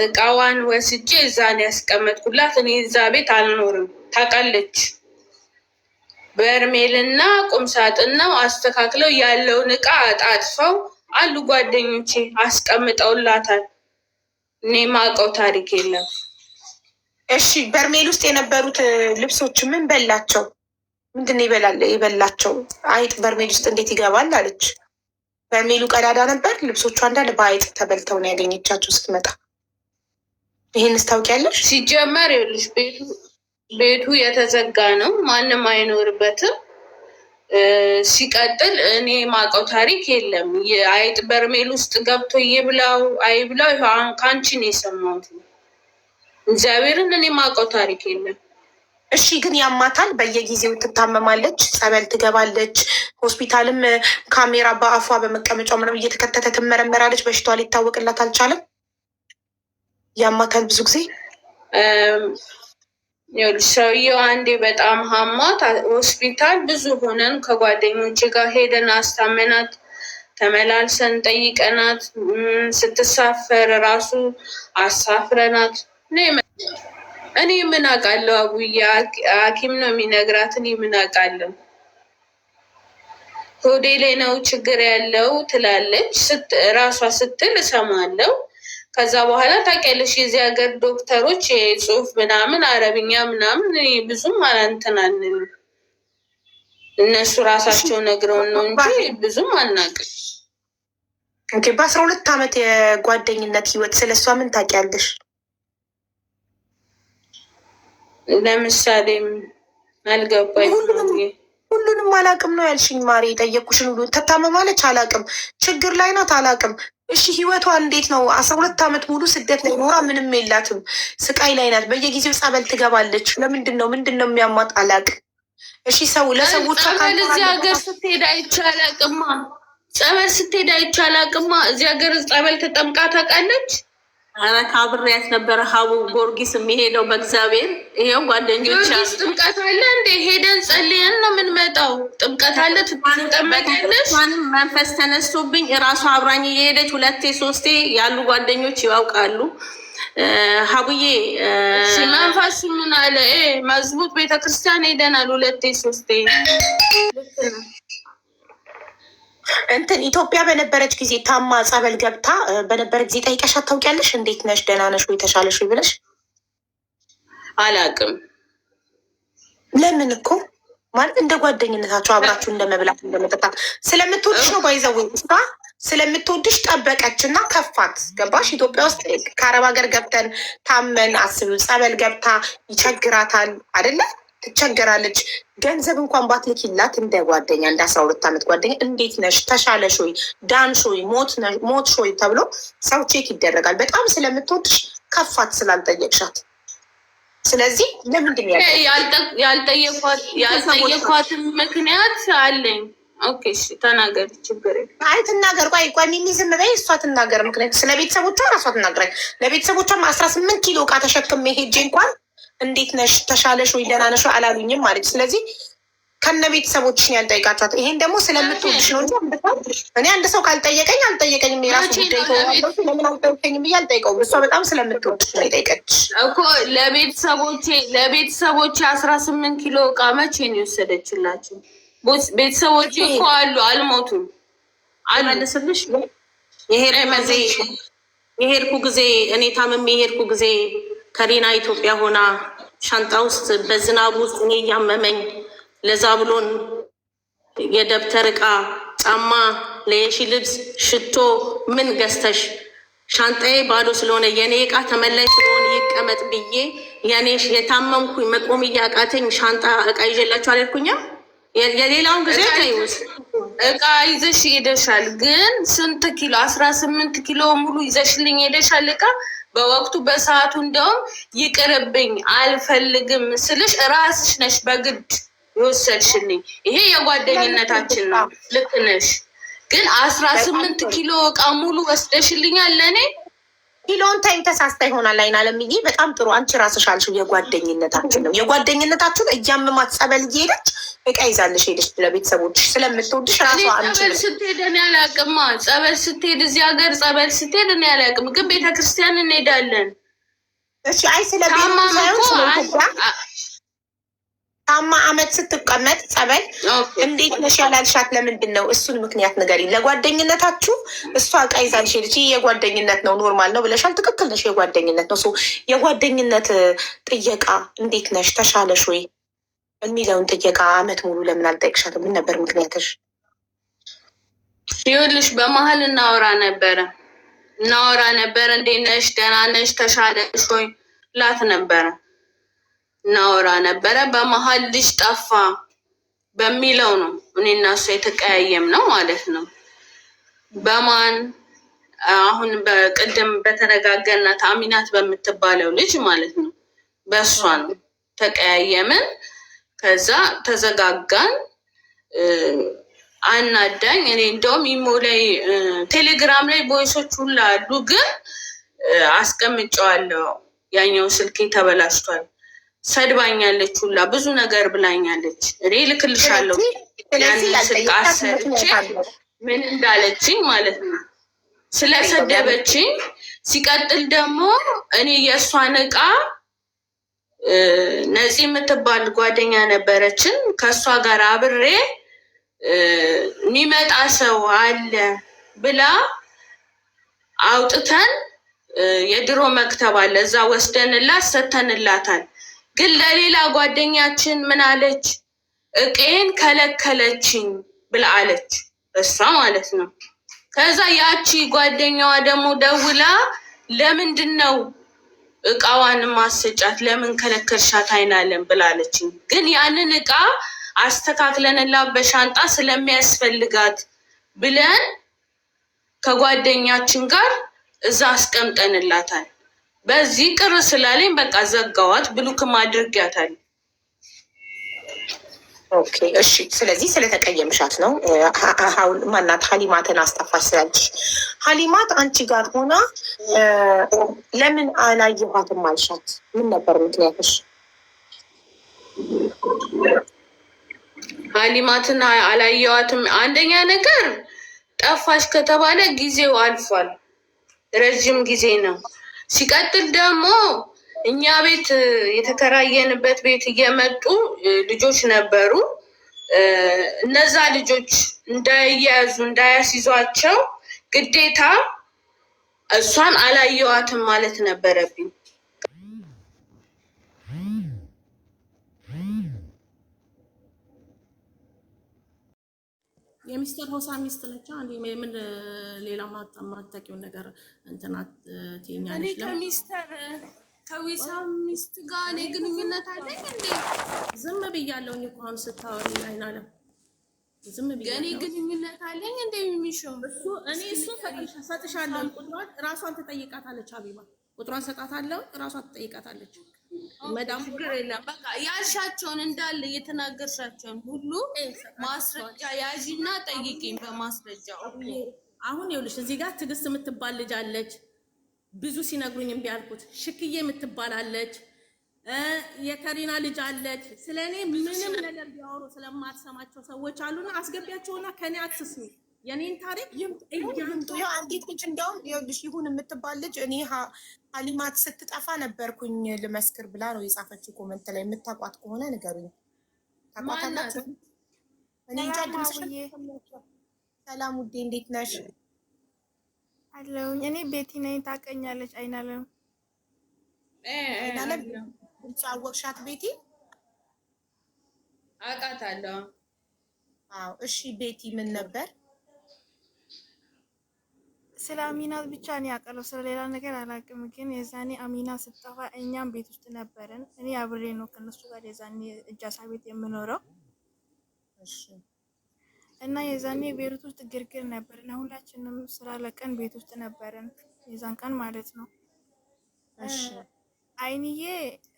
Speaker 3: እቃዋን ወስጄ እዛን ያስቀመጥኩላት። እኔ እዛ ቤት አልኖርም፣ ታውቃለች። በርሜልና ቁምሳጥን ነው አስተካክለው ያለውን እቃ አጣጥፈው አሉ ጓደኞቼ አስቀምጠውላታል። እኔ ማውቀው ታሪክ የለም።
Speaker 2: እሺ በርሜል ውስጥ የነበሩት ልብሶች ምን በላቸው? ምንድን የበላቸው? አይጥ በርሜል ውስጥ እንዴት ይገባል አለች። በርሜሉ ቀዳዳ ነበር። ልብሶቿ እንዳለ በአይጥ ተበልተው ነው ያገኘቻቸው ስትመጣ። ይህንስ ታውቂያለሽ?
Speaker 3: ሲጀመር ይኸውልሽ ቤቱ የተዘጋ ነው፣ ማንም አይኖርበትም። ሲቀጥል እኔ ማውቀው ታሪክ የለም። የአይጥ በርሜል ውስጥ ገብቶ ይብላው አይብላው ከአንቺ ነው የሰማሁት። እግዚአብሔርን እኔ ማውቀው ታሪክ የለም።
Speaker 2: እሺ ግን ያማታል። በየጊዜው ትታመማለች፣ ጸበል ትገባለች። ሆስፒታልም ካሜራ በአፏ በመቀመጫው ምንም እየተከተተ ትመረመራለች። በሽታዋ ሊታወቅላት አልቻለም። ያማታል ብዙ ጊዜ።
Speaker 3: ሰውየው አንዴ በጣም ሀማት ሆስፒታል ብዙ ሆነን ከጓደኞች ጋር ሄደን አስታመናት፣ ተመላልሰን ጠይቀናት፣ ስትሳፈር ራሱ አሳፍረናት። እኔ ምን አውቃለሁ? አቡዬ ሐኪም ነው የሚነግራት። እኔ ምን አውቃለሁ? ሆዴ ላይ ነው ችግር ያለው ትላለች ራሷ ስትል እሰማለሁ። ከዛ በኋላ ታውቂያለሽ የዚህ ሀገር ዶክተሮች የጽሁፍ ምናምን አረብኛ ምናምን ብዙም እንትን አንልም። እነሱ ራሳቸው ነግረውን ነው እንጂ ብዙም አናውቅም።
Speaker 2: በ12 ዓመት የጓደኝነት ህይወት ስለሷ ምን ታውቂያለሽ?
Speaker 3: ለምሳሌ አልገባኝ።
Speaker 2: ሁሉንም አላውቅም ነው ያልሽኝ ማሬ። የጠየኩሽን ሁሉ ተታመማለች አላውቅም፣ ችግር ላይ ናት አላውቅም። እሺ ህይወቷ እንዴት ነው? 12 ዓመት ሙሉ ስደት ላይ ኖራ ምንም የላትም፣ ስቃይ ላይ ናት። በየጊዜው ጸበል ትገባለች። ለምንድን ነው የሚያሟት አላውቅም። እሺ ሰው ለሰዎች
Speaker 3: ጸበል እዚህ ሀገር ስትሄድ አይቻል አቅማ ጸበል ስትሄድ አይቻል አቅማ እዚህ ሀገር ጸበል ተጠምቃ ታውቃለች?
Speaker 1: ኧረ ካብሬያት ነበረ ሀቡ ጊዮርጊስ የሚሄደው በእግዚአብሔር። ይሄው ጓደኞች
Speaker 3: ጥምቀት አለ እንደ ሄደን ጸልየን ነው የምንመጣው። ጥምቀት አለ ትጠመቂያለሽ።
Speaker 1: መንፈስ ተነስቶብኝ እራሷ አብራኝ እየሄደች 2 3 ያሉ ጓደኞች ያውቃሉ። ሀቡዬ
Speaker 3: መንፈሱ ምን አለ? መዝሙት ቤተክርስቲያን ሄደናል 2 3
Speaker 2: እንትን ኢትዮጵያ በነበረች ጊዜ ታማ ጸበል ገብታ በነበረ ጊዜ ጠይቀሻት ታውቂያለሽ? እንዴት ነሽ? ደህና ነሽ ወይ? ተሻለሽ ወይ ብለሽ?
Speaker 3: አላውቅም።
Speaker 2: ለምን እኮ ማለት እንደ ጓደኝነታቸው አብራችሁ እንደመብላት እንደመጠጣት ስለምትወድሽ ነው። ባይዘው ስለምትወድሽ ጠበቀች እና ከፋት። ገባሽ? ኢትዮጵያ ውስጥ ከአረብ ሀገር ገብተን ታመን አስብ፣ ጸበል ገብታ ይቸግራታል አይደለ? ትቸገራለች። ገንዘብ እንኳን ባትልኪላት እንደ ጓደኛ እንደ 12 ዓመት ጓደኛ እንዴት ነሽ? ተሻለሽ ወይ? ዳንሽ ወይ? ሞትሽ ወይ ተብሎ ሰው ቼክ ይደረጋል። በጣም ስለምትወድሽ ከፋት ስላልጠየቅሻት። ስለዚህ ለምንድን
Speaker 3: ያልጠየኳትን ምክንያት አለኝ። ኦኬ እሺ ተናገር፣ ችግር የለም።
Speaker 2: አይ ትናገር። ቆይ ሚሚ ዝም በይ፣ እሷ ትናገር። ምክንያት ስለ ቤተሰቦቿ ራሷ ትናገራል። ለቤተሰቦቿም 18 ኪሎ እቃ ተሸክሜ ሄጄ እንኳን እንዴት ነሽ? ተሻለሽ ወይ? ደህና ነሽ አላሉኝም ማለት። ስለዚህ ከነ ቤተሰቦችሽን ያልጠይቃቸዋት። ይሄን ደግሞ ስለምትወድሽ ነው እንጂ እኔ አንድ ሰው ካልጠየቀኝ አልጠየቀኝም፣ የራሱ ጉዳይ ተወዋለሁ። ለምን አልጠየቀኝም ብዬ አልጠይቀውም። እሷ በጣም ስለምትወድሽ ነው የጠየቀችሽ
Speaker 3: እኮ። ለቤተሰቦቼ 18 ኪሎ እቃ መቼ ነው የወሰደችላቸው? ቤተሰቦቼ እኮ አሉ፣ አልሞቱም።
Speaker 1: አልመልስልሽ የሄድኩ ጊዜ እኔ ታምሜ የሄድኩ ጊዜ ከሪና ኢትዮጵያ ሆና ሻንጣ ውስጥ በዝናብ ውስጥ እኔ እያመመኝ ለዛብሎን የደብተር ዕቃ፣ ጫማ፣ ለየሺ ልብስ፣ ሽቶ ምን ገዝተሽ ሻንጣዬ ባዶ ስለሆነ የኔ ዕቃ ተመላሽ ስለሆነ ይቀመጥ ብዬ የኔ የታመምኩኝ መቆም እያቃተኝ ሻንጣ ዕቃ ይዤላችሁ አልሄድኩኛ። የሌላውን ጊዜ ታይውስ
Speaker 3: ዕቃ ይዘሽ ሄደሻል። ግን ስንት ኪሎ? 18 ኪሎ ሙሉ ይዘሽልኝ ሄደሻል ዕቃ በወቅቱ በሰዓቱ። እንደውም ይቅርብኝ አልፈልግም ስልሽ ራስሽ ነሽ በግድ የወሰድሽልኝ። ይሄ የጓደኝነታችን ነው። ልክ ነሽ። ግን 18 ኪሎ እቃ ሙሉ ወስደሽልኛል ለእኔ።
Speaker 2: ኪሎን ታይም ተሳስታ ይሆናል። አይን አለምዬ በጣም ጥሩ። አንቺ ራስሽ አልሽው የጓደኝነታችን ነው። የጓደኝነታችሁን እያመማት ጸበል እየሄደች እቃ ይዛልሽ ሄደች ለቤተሰቦች ስለምትወድሽ ራሷ።
Speaker 3: ጸበል ስትሄድ እኔ አላውቅማ። ጸበል ስትሄድ እዚህ ሀገር ጸበል ስትሄድ እኔ አላውቅም። ግን ቤተክርስቲያን እንሄዳለን።
Speaker 2: እሺ አይ ስለ ቤት ሳይሆን ስለ ታማ አመት ስትቀመጥ ጸበል እንዴት ነሽ ያላልሻት ለምንድን ነው? እሱን ምክንያት ንገሪኝ። ለጓደኝነታችሁ እሷ እቃ ይዛልሽ ሄደች። ይህ የጓደኝነት ነው፣ ኖርማል ነው ብለሻል። ትክክል ነሽ፣ የጓደኝነት ነው። የጓደኝነት ጥየቃ እንዴት ነሽ ተሻለሽ ወይ የሚለውን ጥየቃ አመት ሙሉ ለምን አልጠየቅሻትም? ምን ነበር ምክንያትሽ?
Speaker 3: ይኸውልሽ በመሀል እናወራ ነበረ። እንዴት ነሽ ደህና ነሽ ተሻለሽ ወይ ላት ነበረ እናወራ ነበረ። በመሀል ልጅ ጠፋ በሚለው ነው እኔ እና እሷ የተቀያየም ነው ማለት ነው። በማን አሁን በቅድም በተነጋገርናት አሚናት በምትባለው ልጅ ማለት ነው። በእሷ ነው ተቀያየምን። ከዛ ተዘጋጋን። አናዳኝ። እኔ እንደውም ኢሞ ላይ ቴሌግራም ላይ ቦይሶች ሁላ አሉ፣ ግን አስቀምጨዋለሁ። ያኛው ስልኬ ተበላሽቷል። ሰድባኛለች ሁላ ብዙ ነገር ብላኛለች። እኔ ልክልሻለሁ ያንን ስልክ አሰርቼ ምን እንዳለችኝ ማለት ነው። ስለሰደበችኝ። ሲቀጥል ደግሞ እኔ የእሷን ዕቃ ነፂ የምትባል ጓደኛ ነበረችን፣ ከእሷ ጋር አብሬ የሚመጣ ሰው አለ ብላ አውጥተን የድሮ መክተብ አለ እዛ ወስደንላት ሰተንላታል። ግን ለሌላ ጓደኛችን ምን አለች? እቄን ከለከለችኝ ብላ አለች፣ እሷ ማለት ነው። ከዛ ያቺ ጓደኛዋ ደግሞ ደውላ ለምንድን ነው እቃዋን ማስጫት ለምን ከለከልሻት አይናለም ብላለችኝ። ግን ያንን እቃ አስተካክለንላት በሻንጣ ስለሚያስፈልጋት ብለን ከጓደኛችን ጋር እዛ አስቀምጠንላታል። በዚህ ቅር ስላለኝ በቃ ዘጋዋት፣ ብሉክም አድርጊያታል።
Speaker 2: ኦኬ እሺ። ስለዚህ ስለተቀየምሻት ነው ማናት ሀሊማትን አስጠፋሽ ስላለሽ። ሀሊማት አንቺ ጋር ሆና ለምን አላየኋትም አልሻት? ምን ነበር ምክንያትሽ?
Speaker 3: ሀሊማትን አላየዋትም። አንደኛ ነገር ጠፋሽ ከተባለ ጊዜው አልፏል፣ ረጅም ጊዜ ነው። ሲቀጥል ደግሞ እኛ ቤት የተከራየንበት ቤት እየመጡ ልጆች ነበሩ። እነዛ ልጆች እንዳያያዙ እንዳያስይዟቸው ግዴታ እሷን አላየዋትም ማለት ነበረብኝ።
Speaker 1: የሚስተር ሆሳ ሚስት ነች። አንዴ ምን ሌላ ማታውቂውን ነገር እንትና ትይኛለሽ?
Speaker 3: እኔ ከሚስተር ከዊሳም ሚስት ጋር እኔ ግንኙነት አለኝ እንዴ?
Speaker 1: ዝም ብያለሁኝ እኮ አሁን ስታወሪ አይናለም። ዝም ብያለሁ።
Speaker 3: እኔ ግንኙነት አለኝ እንዴ? የሚሽው
Speaker 1: እሱ እኔ እሱ ሰጥሻለሁ። ቁጥሯን እራሷን ትጠይቃታለች። ሀቢባ ቁጥሯን ሰጣታለሁ፣ እራሷን ትጠይቃታለች።
Speaker 3: መዳም ችግር የለም። በቃ ያልሻቸውን እንዳለ እየተናገርሻቸውን ሁሉ ማስረጃ ያዥና ጠይቂኝ በማስረጃ።
Speaker 1: አሁን ይኸውልሽ እዚህ ጋር ትዕግስት የምትባል ልጅ አለች። ብዙ ሲነግሩኝ እምቢ አልኩት። ሽክዬ የምትባል አለች። የከሪና ልጅ አለች። ስለኔ ምንም ነገር ቢያወሩ ስለማትሰማቸው ሰዎች አሉና አስገቢያቸውና ከኔ አትስሚ። የኔን ታሪክ
Speaker 2: ይምጡ። ያው አንዲት ልጅ እንደውም ይኸውልሽ ይሁን የምትባል ልጅ እኔ ሀሊማት ስትጠፋ ነበርኩኝ ልመስክር ብላ ነው የጻፈችው ኮመንት ላይ። የምታውቋት ከሆነ ንገሩኝ። ታውቋታላችሁ? እኔ እንጃ። ሰላም ውዴ፣ እንዴት ነሽ?
Speaker 4: አለሁኝ። እኔ ቤቲ ነኝ። ታውቀኛለች? አይናለም
Speaker 2: አይናለም አወቅሻት? ቤቲ
Speaker 3: አውቃታለሁ።
Speaker 2: አዎ። እሺ ቤቲ ምን ነበር?
Speaker 4: ስለ አሚናት ብቻ እኔ አውቃለሁ፣ ስለ ሌላ ነገር አላውቅም። ግን የዛኔ አሚና ስትጠፋ እኛም ቤት ውስጥ ነበርን። እኔ አብሬ ነው ከነሱ ጋር የዛኔ እጃሳ ቤት የምኖረው።
Speaker 2: እሺ።
Speaker 4: እና የዛኔ ቤሩት ውስጥ ግርግር ነበርና ሁላችንም ስራ ለቀን ቤት ውስጥ ነበርን፣ የዛን ቀን ማለት ነው።
Speaker 2: እሺ።
Speaker 4: አይንዬ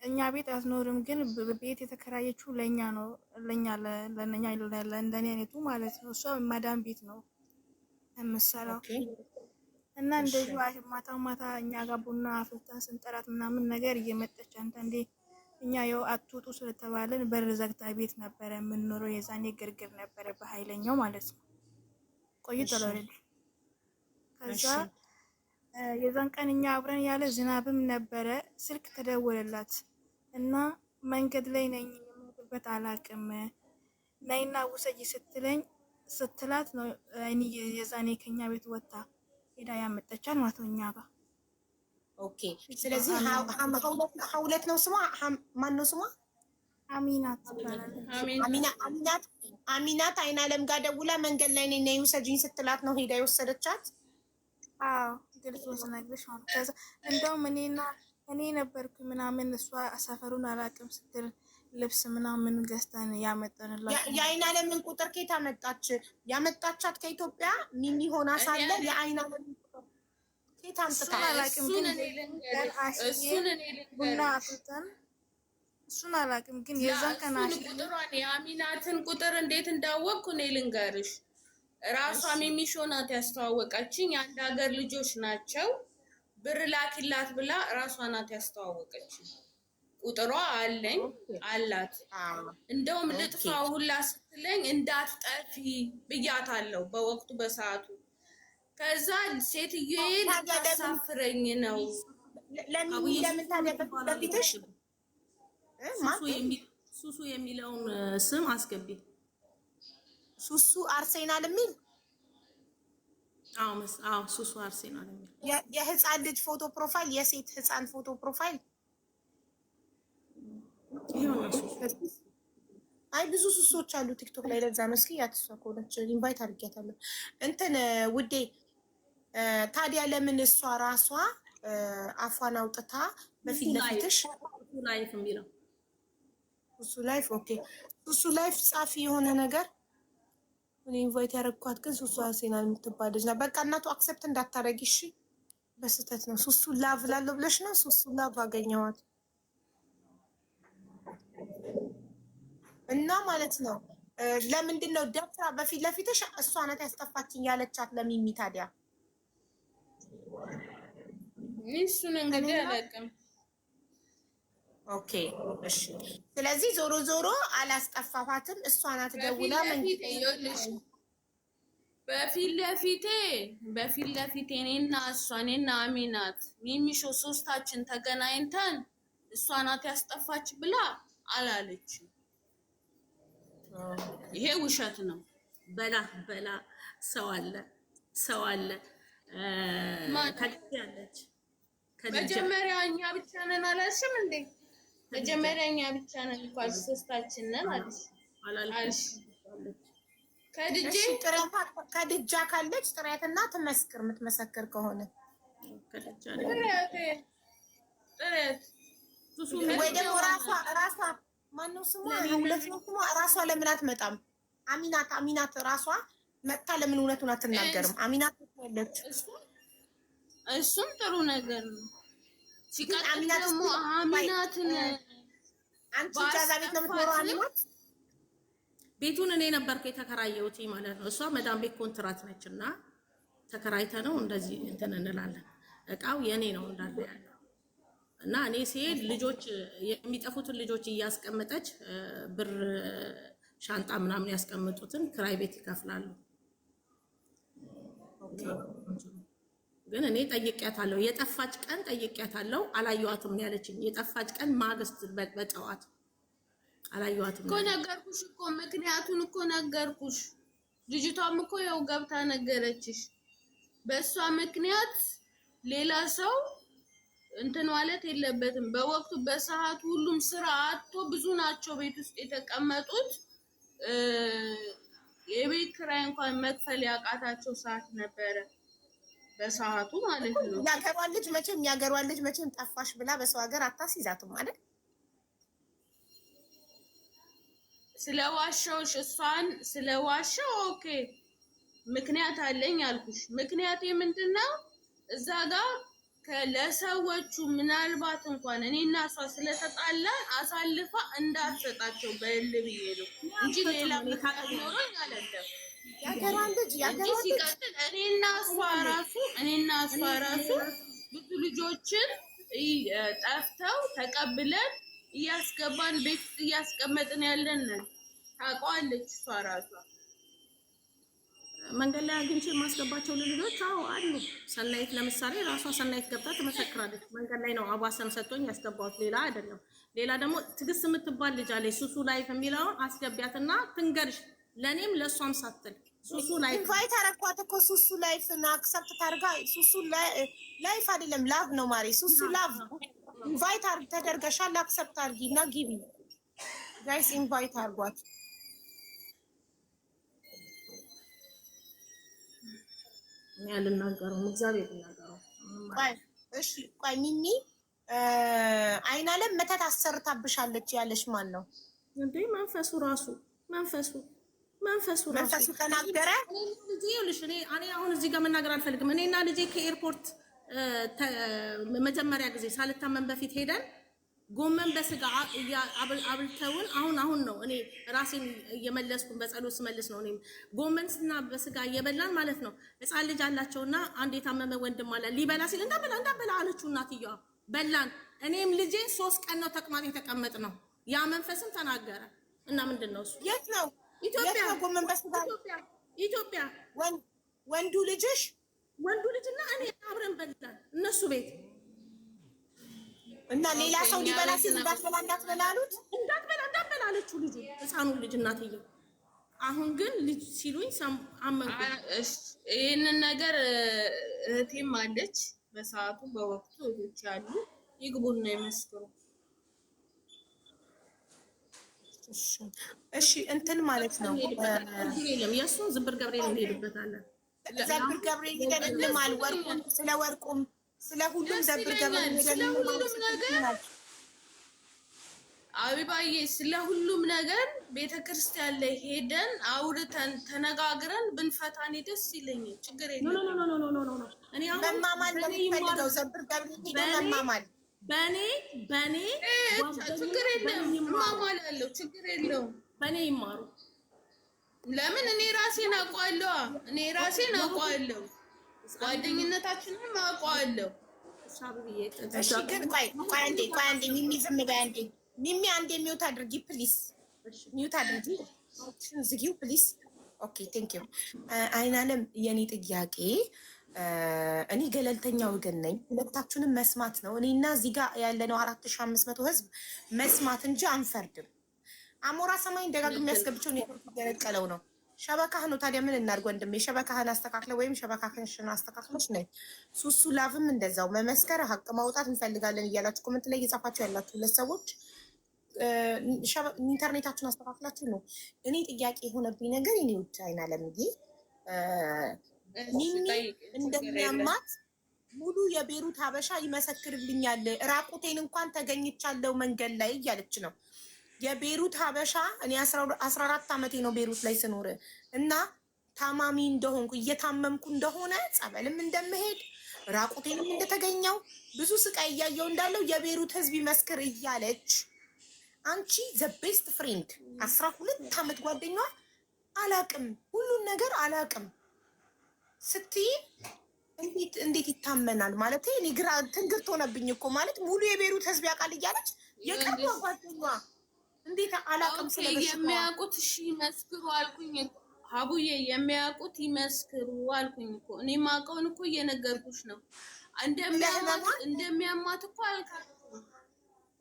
Speaker 4: እኛ ቤት አትኖርም፣ ግን ቤት የተከራየችው ለኛ ነው፣ ለኛ ለእንደኔ አይነቱ ማለት ነው። እሷ ማዳም ቤት ነው የምትሰራው። እና እንደዚሁ ማታ ማታ እኛ ጋር ቡና አፍልተን ስንጠራት ምናምን ነገር እየመጠች አንዳንዴ እኛ ያው አትውጡ ስለተባለን በር ዘግታ ቤት ነበረ የምንኖረው። የዛኔ ግርግር ነበረ በኃይለኛው ማለት ነው። ቆይቷል አይደል? ከዛ የዛን ቀን እኛ አብረን ያለ ዝናብም ነበረ። ስልክ ተደወለላት እና መንገድ ላይ ነኝ የምንበት አላቅም ነይና ውሰጂ ስትላት ነው እኔ የዛኔ ከኛ ቤት ወጣ ሄዳ ያመጣቻል ማለት ነው እኛ ጋር።
Speaker 2: ኦኬ። ስለዚህ ሀውለት ነው ስሟ። ማን ነው ስሟ?
Speaker 4: አሚናት ትባላለች።
Speaker 2: አሚናት አይናለም ጋር ደውላ መንገድ ላይ ነኝ ውሰጂኝ ስትላት ነው ሄዳ የወሰደቻት።
Speaker 4: አዎ ግልጽ ስነግርሽ ማለት ከዛ እንደውም እኔ ነበርኩ ምናምን እሷ ሰፈሩን አላውቅም ስትል ልብስ ምናምን ገዝተን ያመጣንላት።
Speaker 2: የአይናለምን ቁጥር ከየት አመጣች? ያመጣቻት ከኢትዮጵያ ሚሚ ሆና ሳለ የአይናለም ቁጥር ከየት አምጥታ?
Speaker 4: አላውቅም ግን ቡና አፍልተን እሱን አላውቅም ግን የዛን ቀን
Speaker 3: ቁጥሯን የአሚናትን ቁጥር እንዴት እንዳወቅኩ እኔ ልንገርሽ። ራሷ ሚሚሾ ናት ያስተዋወቀችኝ። የአንድ ሀገር ልጆች ናቸው። ብር ላኪላት ብላ ራሷ ናት ያስተዋወቀችኝ። ቁጥሯ አለኝ አላት። እንደውም ልጥፋው ሁላ ስትለኝ እንዳትጠፊ ብያታለሁ በወቅቱ በሰዓቱ። ከዛ ሴትዮዬ ልታሳፍረኝ ነው።
Speaker 2: ለምን ታዲያ በፊትሽ
Speaker 1: ሱሱ የሚለውን ስም አስገቢ።
Speaker 2: ሱሱ አርሴናል የሚል
Speaker 1: አዎ ሱሱ አርሴናል የሚል
Speaker 2: የህፃን ልጅ ፎቶ ፕሮፋይል፣ የሴት ህፃን ፎቶ ፕሮፋይል
Speaker 1: ይሁን እሱ።
Speaker 2: አይ ብዙ ሱሶች አሉ ቲክቶክ ላይ። ለዛ መስኪ ያተሰኮለች ኢንቫይት አድርጌያታለሁ። እንትን ውዴ ታዲያ ለምን እሷ ራሷ አፏን አውጥታ በፊት ለፊትሽ
Speaker 1: ላይፍ የሚለው
Speaker 2: እሱ ላይፍ ኦኬ፣ እሱ ላይፍ ጻፊ የሆነ ነገር እኔ ኢንቫይት ያደረኳት ግን ሱሱ አርሴናል የምትባል ልጅ ነው። በቃ እናቱ አክሰፕት እንዳታረጊ እሺ። በስተት ነው ሱሱ ላቭ ላለው ብለሽ ነው። ሱሱ ላቭ አገኘዋት እና ማለት ነው። ለምንድን ነው ደፍራ በፊት ለፊትሽ እሷ ናት ያስጠፋችኝ ያለቻት ለሚሚ ታዲያ?
Speaker 3: እሱን እንግዲህ አላውቅም።
Speaker 2: ኦኬ እሺ። ስለዚህ ዞሮ ዞሮ አላስጠፋፋትም። እሷ ናት ደውላ
Speaker 3: በፊት ለፊቴ እኔና እሷ እኔና አሚናት ሚሚሾ ሶስታችን ተገናኝተን እሷ ናት ያስጠፋች ብላ አላለችም። ይሄ ውሸት ነው።
Speaker 1: በላ ሰው አለ ከልጅ
Speaker 3: መጀመሪያ እኛ ብቻ ነን አላልሽም እንዴ? መጀመሪያ እኛ ብቻ ነን እንኳን ሶስታችን ነን አልሽ።
Speaker 2: ከድጃ ካለች ጥሪያትና ትመስክር። የምትመሰክር ከሆነ
Speaker 3: ጥሬት
Speaker 2: ወይ ደግሞ ራሷ ማነው ስሟ? ሁለት ነው ስሟ። ራሷ ለምን አትመጣም? አሚናት ራሷ መጥታ ለምን እውነቱን አትናገርም? አሚናት ያለች
Speaker 3: እሱም ጥሩ ነገር ነው። ሲቀጥል ደግሞ አሚናትን
Speaker 2: አንቺ ጃዛ ቤት ነው የምትኖረው አሚናት?
Speaker 1: ቤቱን እኔ ነበርኩ የተከራየሁት ማለት ነው። እሷ መዳም ቤት ኮንትራት ነች እና ተከራይተ ነው እንደዚህ እንትን እንላለን። እቃው የኔ ነው እንዳለ ያለው እና እኔ ሲሄድ ልጆች የሚጠፉትን ልጆች እያስቀመጠች ብር ሻንጣ ምናምን ያስቀምጡትን ክራይ ቤት ይከፍላሉ። ግን እኔ ጠይቄያታለሁ። የጠፋች ቀን ጠይቄያታለሁ። አላየኋትም ነው ያለችኝ። የጠፋች ቀን ማግስት በጠዋት አላየኋትም
Speaker 3: እኮ ነገርኩሽ እኮ ምክንያቱን እኮ ነገርኩሽ። ልጅቷም እኮ ያው ገብታ ነገረችሽ። በእሷ ምክንያት ሌላ ሰው እንትን ማለት የለበትም። በወቅቱ በሰዓቱ ሁሉም ስራ አጥቶ ብዙ ናቸው ቤት ውስጥ የተቀመጡት። የቤት ኪራይ እንኳን መክፈል ያቃታቸው ሰዓት ነበረ በሰዓቱ ማለት ነው።
Speaker 2: ያገሯ ልጅ መቼም ጠፋሽ ብላ በሰው ሀገር አታስይዛትም ማለት
Speaker 3: ስለዋሻውሽ እሷን ስለዋሻው ኦኬ ምክንያት አለኝ አልኩሽ። ምክንያቴ ምንድነው? እዛ ጋር ለሰዎቹ ምናልባት እንኳን እኔና እሷ ስለተጣላን አሳልፋ እንዳትሰጣቸው በል ብዬ ነው እንጂ ሌላ ምክንያት ኖሮኝ አይደለም። ሲቀጥል እኔና እሷ ራሱ ብዙ ልጆችን ጠፍተው ተቀብለን እያስገባን ቤት እያስቀመጥን ያለን ታውቀዋለች እሷ ራሷ።
Speaker 1: መንገድ ላይ አግኝቼ የማስገባቸው ልጆች አሉ። ሰናይት ለምሳሌ ራሷ ሰናይት ገብታ ትመሰክራለች። መንገድ ላይ ነው አባሰም ሰጥቶኝ ያስገባሁት፣ ሌላ አይደለም። ሌላ ደግሞ ትግስት የምትባል ልጅ አለች። ሱሱ ላይፍ የሚለውን አስገቢያትና ትንገርሽ፣ ለኔም ለሷም ሳትል ሱሱ ላይፍ
Speaker 2: ኢንቫይት አረኳት እኮ ሱሱ ላይፍ ነው አክሰፕት ታርጋ። ሱሱ ላይፍ አይደለም ላቭ ነው ማሪ። ሱሱ ላቭ ኢንቫይት ተደርገሻል። አክሰፕት አርጊና ግቢ ጋይስ። ኢንቫይት አርጓት።
Speaker 1: እኔ አልናገረውም፣ እግዚአብሔር ይናገረው።
Speaker 2: እሺ ቆይ ሚሚ አይናለም መተት አሰርታብሻለች ያለሽ ማን ነው
Speaker 1: እንዴ? መንፈሱ
Speaker 2: ተናገረ።
Speaker 1: ልጅ እኔ አሁን እዚህ ጋር መናገር አልፈልግም። እኔና ልጄ ከኤርፖርት መጀመሪያ ጊዜ ሳልታመን በፊት ሄደን ጎመን በስጋ አብልተውን አሁን ነው እኔ ራሴን እየመለስኩ በጸሎት ስመልስ ነው። እኔም ጎመንና በስጋ እየበላን ማለት ነው። ህፃን ልጅ አላቸውና አንድ የታመመ ወንድም አለ። ሊበላ ሲል እንዳበላ አለችው እናትየዋ። በላን። እኔም ልጄ 3 ቀን ነው ተቅማጥ የተቀመጥ ነው። ያ መንፈስም ተናገረ እና ምንድነው እሱ?
Speaker 2: የት ነው?
Speaker 1: ኢትዮጵያ።
Speaker 2: ጎመን በስጋ
Speaker 1: ኢትዮጵያ።
Speaker 2: ወንዱ
Speaker 1: ልጅና እኔ አብረን በላን እነሱ ቤት
Speaker 2: እና ሌላ ሰው ሊበላ ሲል እንዳትበላ አሉት።
Speaker 1: እንዳትበላ አለችው ልጁ፣ ህፃኑ ልጅ እናትየው። አሁን ግን ልጅ ሲሉኝ አመንኩ።
Speaker 3: ይህንን ነገር እህቴም አለች በሰዓቱ በወቅቱ እህቶች ያሉ ይግቡና ይመስክሩ።
Speaker 2: እሺ እንትን ማለት ነው።
Speaker 1: የለም የእሱን ዝብር ገብርኤል እንሄድበታለን።
Speaker 2: ዘብር ገብርኤል ሄደን እንማል። ወርቁም ስለ ወርቁም ስለ ሁሉም ዘብር ገብርኤል ሄደን እንማል።
Speaker 3: አቢባዬ ስለ ሁሉም ነገር ቤተክርስቲያን ላይ ሄደን አውርተን ተነጋግረን ብንፈታኔ ደስ ይለኛል። ችግር የለም።
Speaker 2: እኔ አሁን መማማል ነው የሚፈልገው። ዘብር ገብርኤል ሄደን መማማል
Speaker 1: በኔ
Speaker 3: ችግር የለም። እማማላለሁ፣ ችግር የለውም።
Speaker 1: በኔ ይማሩ።
Speaker 3: ለምን እኔ ራሴን አውቀዋለሁ፣ ጓደኝነታችንን አውቀዋለሁ።
Speaker 2: እሺ ግን ቆይ አንዴ ሚሚ ዝም በይ አንዴ። ሚሚ አንዴ ሚውት አድርጊ ፕሊስ፣ ሚውት አድርጊ፣ ዝጊው ፕሊስ። ኦኬ ቴንክ ዩ። አይናለም የኔ ጥያቄ እኔ ገለልተኛ ወገን ነኝ። ሁለታችሁንም መስማት ነው። እኔና እዚህ ጋር ያለነው 4500 ህዝብ መስማት እንጂ አንፈርድም። አሞራ ሰማይን ደጋግሜ የሚያስገብቸው ገለቀለው ነው። ሸበካህ ነው። ታዲያ ምን እናድርግ ወንድሜ? ሸበካህን አስተካክለ ወይም ሸበካህን አስተካክለች ነኝ። ሱሱ ላቭም እንደዛው መመስከር ሀቅ ማውጣት እንፈልጋለን እያላችሁ ኮመንት ላይ እየጻፋችሁ ያላችሁ ሁለት ሰዎች ኢንተርኔታችሁን አስተካክላችሁ ነው። እኔ ጥያቄ የሆነብኝ ነገር እኔ ውድ አይናለምዬ ሚሚ እንደሚያማት ሙሉ የቤሩት ሀበሻ ይመሰክርልኛል። ራቁቴን እንኳን ተገኝቻለሁ መንገድ ላይ እያለች ነው። የቤሩት ሀበሻ እኔ 14 ዓመቴ ነው ቤሩት ላይ ስኖር እና ታማሚ እንደሆንኩ እየታመምኩ እንደሆነ ጸበልም እንደምሄድ ራቁቴንም እንደተገኘው ብዙ ስቃይ እያየው እንዳለው የቤሩት ህዝብ ይመስክር እያለች አንቺ ዘ ቤስት ፍሬንድ 12 ዓመት ጓደኛዋ አላቅም ሁሉን ነገር አላቅም ስትይ እንዴት ይታመናል? ማለት እኔ ግራ ትንግርት ሆነብኝ እኮ ማለት ሙሉ የቤሩት ህዝብ ያውቃል እያለች የቀርቧ ጓደኛዋ እንዴት አላቅም ስለበሽታ
Speaker 3: የሚያውቁት እሺ ይመስክሩ አልኩኝ። ሀቡዬ የሚያውቁት ይመስክሩ አልኩኝ እኮ እኔ ማውቀውን እኮ እየነገርኩሽ ነው።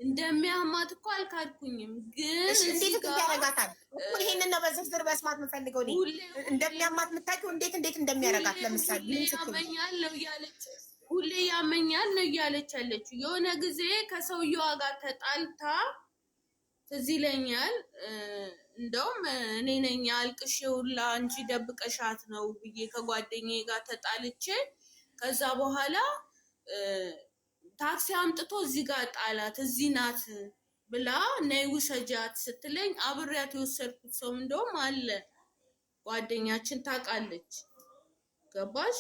Speaker 3: እንደሚያማት እኮ አልካድኩኝም። ግን
Speaker 2: እንዴት ያደርጋታል? ይሄንን ነው በዝርዝር መስማት የምፈልገው። እኔ እንደሚያማት የምታውቂው እንዴት እንደሚያደርጋት ለምሳሌ
Speaker 3: ሁሌ ያመኛል ነው እያለች ያለችው። የሆነ ጊዜ ከሰውየዋ ጋር ተጣልታ ትዝ ይለኛል። እንደውም እኔ ነኝ አልቅሼ ሁላ አንቺ ደብቀሻት ነው ብዬ ከጓደኛዬ ጋር ተጣልቼ ከዛ በኋላ ታክሲ አምጥቶ እዚህ ጋር ጣላት። እዚህ ናት ብላ ነይ ውሰጃት ስትለኝ አብሬያት የወሰድኩት ሰው እንደውም አለ ጓደኛችን ታውቃለች። ገባሽ?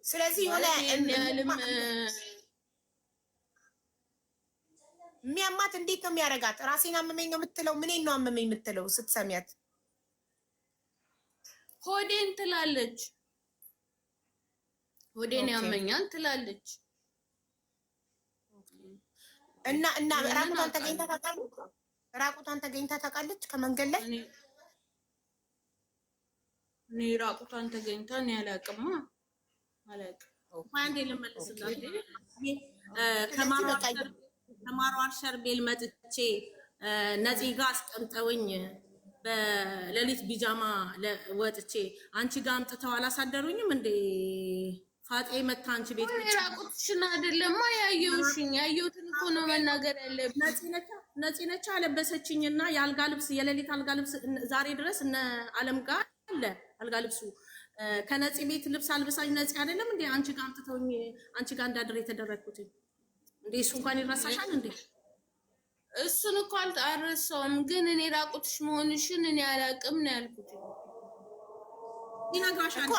Speaker 2: ስለዚህ የሆነ የሚያማት እንዴት ነው የሚያደርጋት? ራሴን አመመኝ ነው የምትለው? ምኔን ነው አመመኝ የምትለው ስትሰሚያት?
Speaker 3: ሆዴን ትላለች። ሆዴን ያመኛል ትላለች።
Speaker 2: እና ራቁቷን ተገኝታ ታውቃለች ከመንገድ ላይ?
Speaker 3: እኔ ራቁቷን ተገኝታ እኔ አላውቅም።
Speaker 1: አንዴ ልመልስላት። ከማሯር ሸርቤል መጥቼ ነፂ ጋር አስቀምጠውኝ በሌሊት ቢጃማ ወጥቼ አንቺ ጋር አምጥተው አላሳደሩኝም እንዴ? ፋጤ መታ አንቺ ቤት
Speaker 3: ራቁትሽን አይደለማ ያየሁሽኝ። ያየሁትን እኮ ነው መናገር ያለብኝ።
Speaker 1: ነፂ ነች አለበሰችኝና የአልጋ ልብስ የሌሊት አልጋ ልብስ ዛሬ ድረስ እነ አለም ጋር አለ አልጋ ልብሱ። ከነፂ ቤት ልብስ አልብሳኝ ነፂ አይደለም እንዴ አንቺ ጋር አምጥተውኝ አንቺ ጋር እንዳድር የተደረግኩት እንዴ? እሱ እንኳን ይረሳሻል እንዴ?
Speaker 3: እሱን እኮ አልረሳውም፣ ግን እኔ ራቁትሽ መሆንሽን እኔ አላውቅም ነው ያልኩት።
Speaker 2: እኮ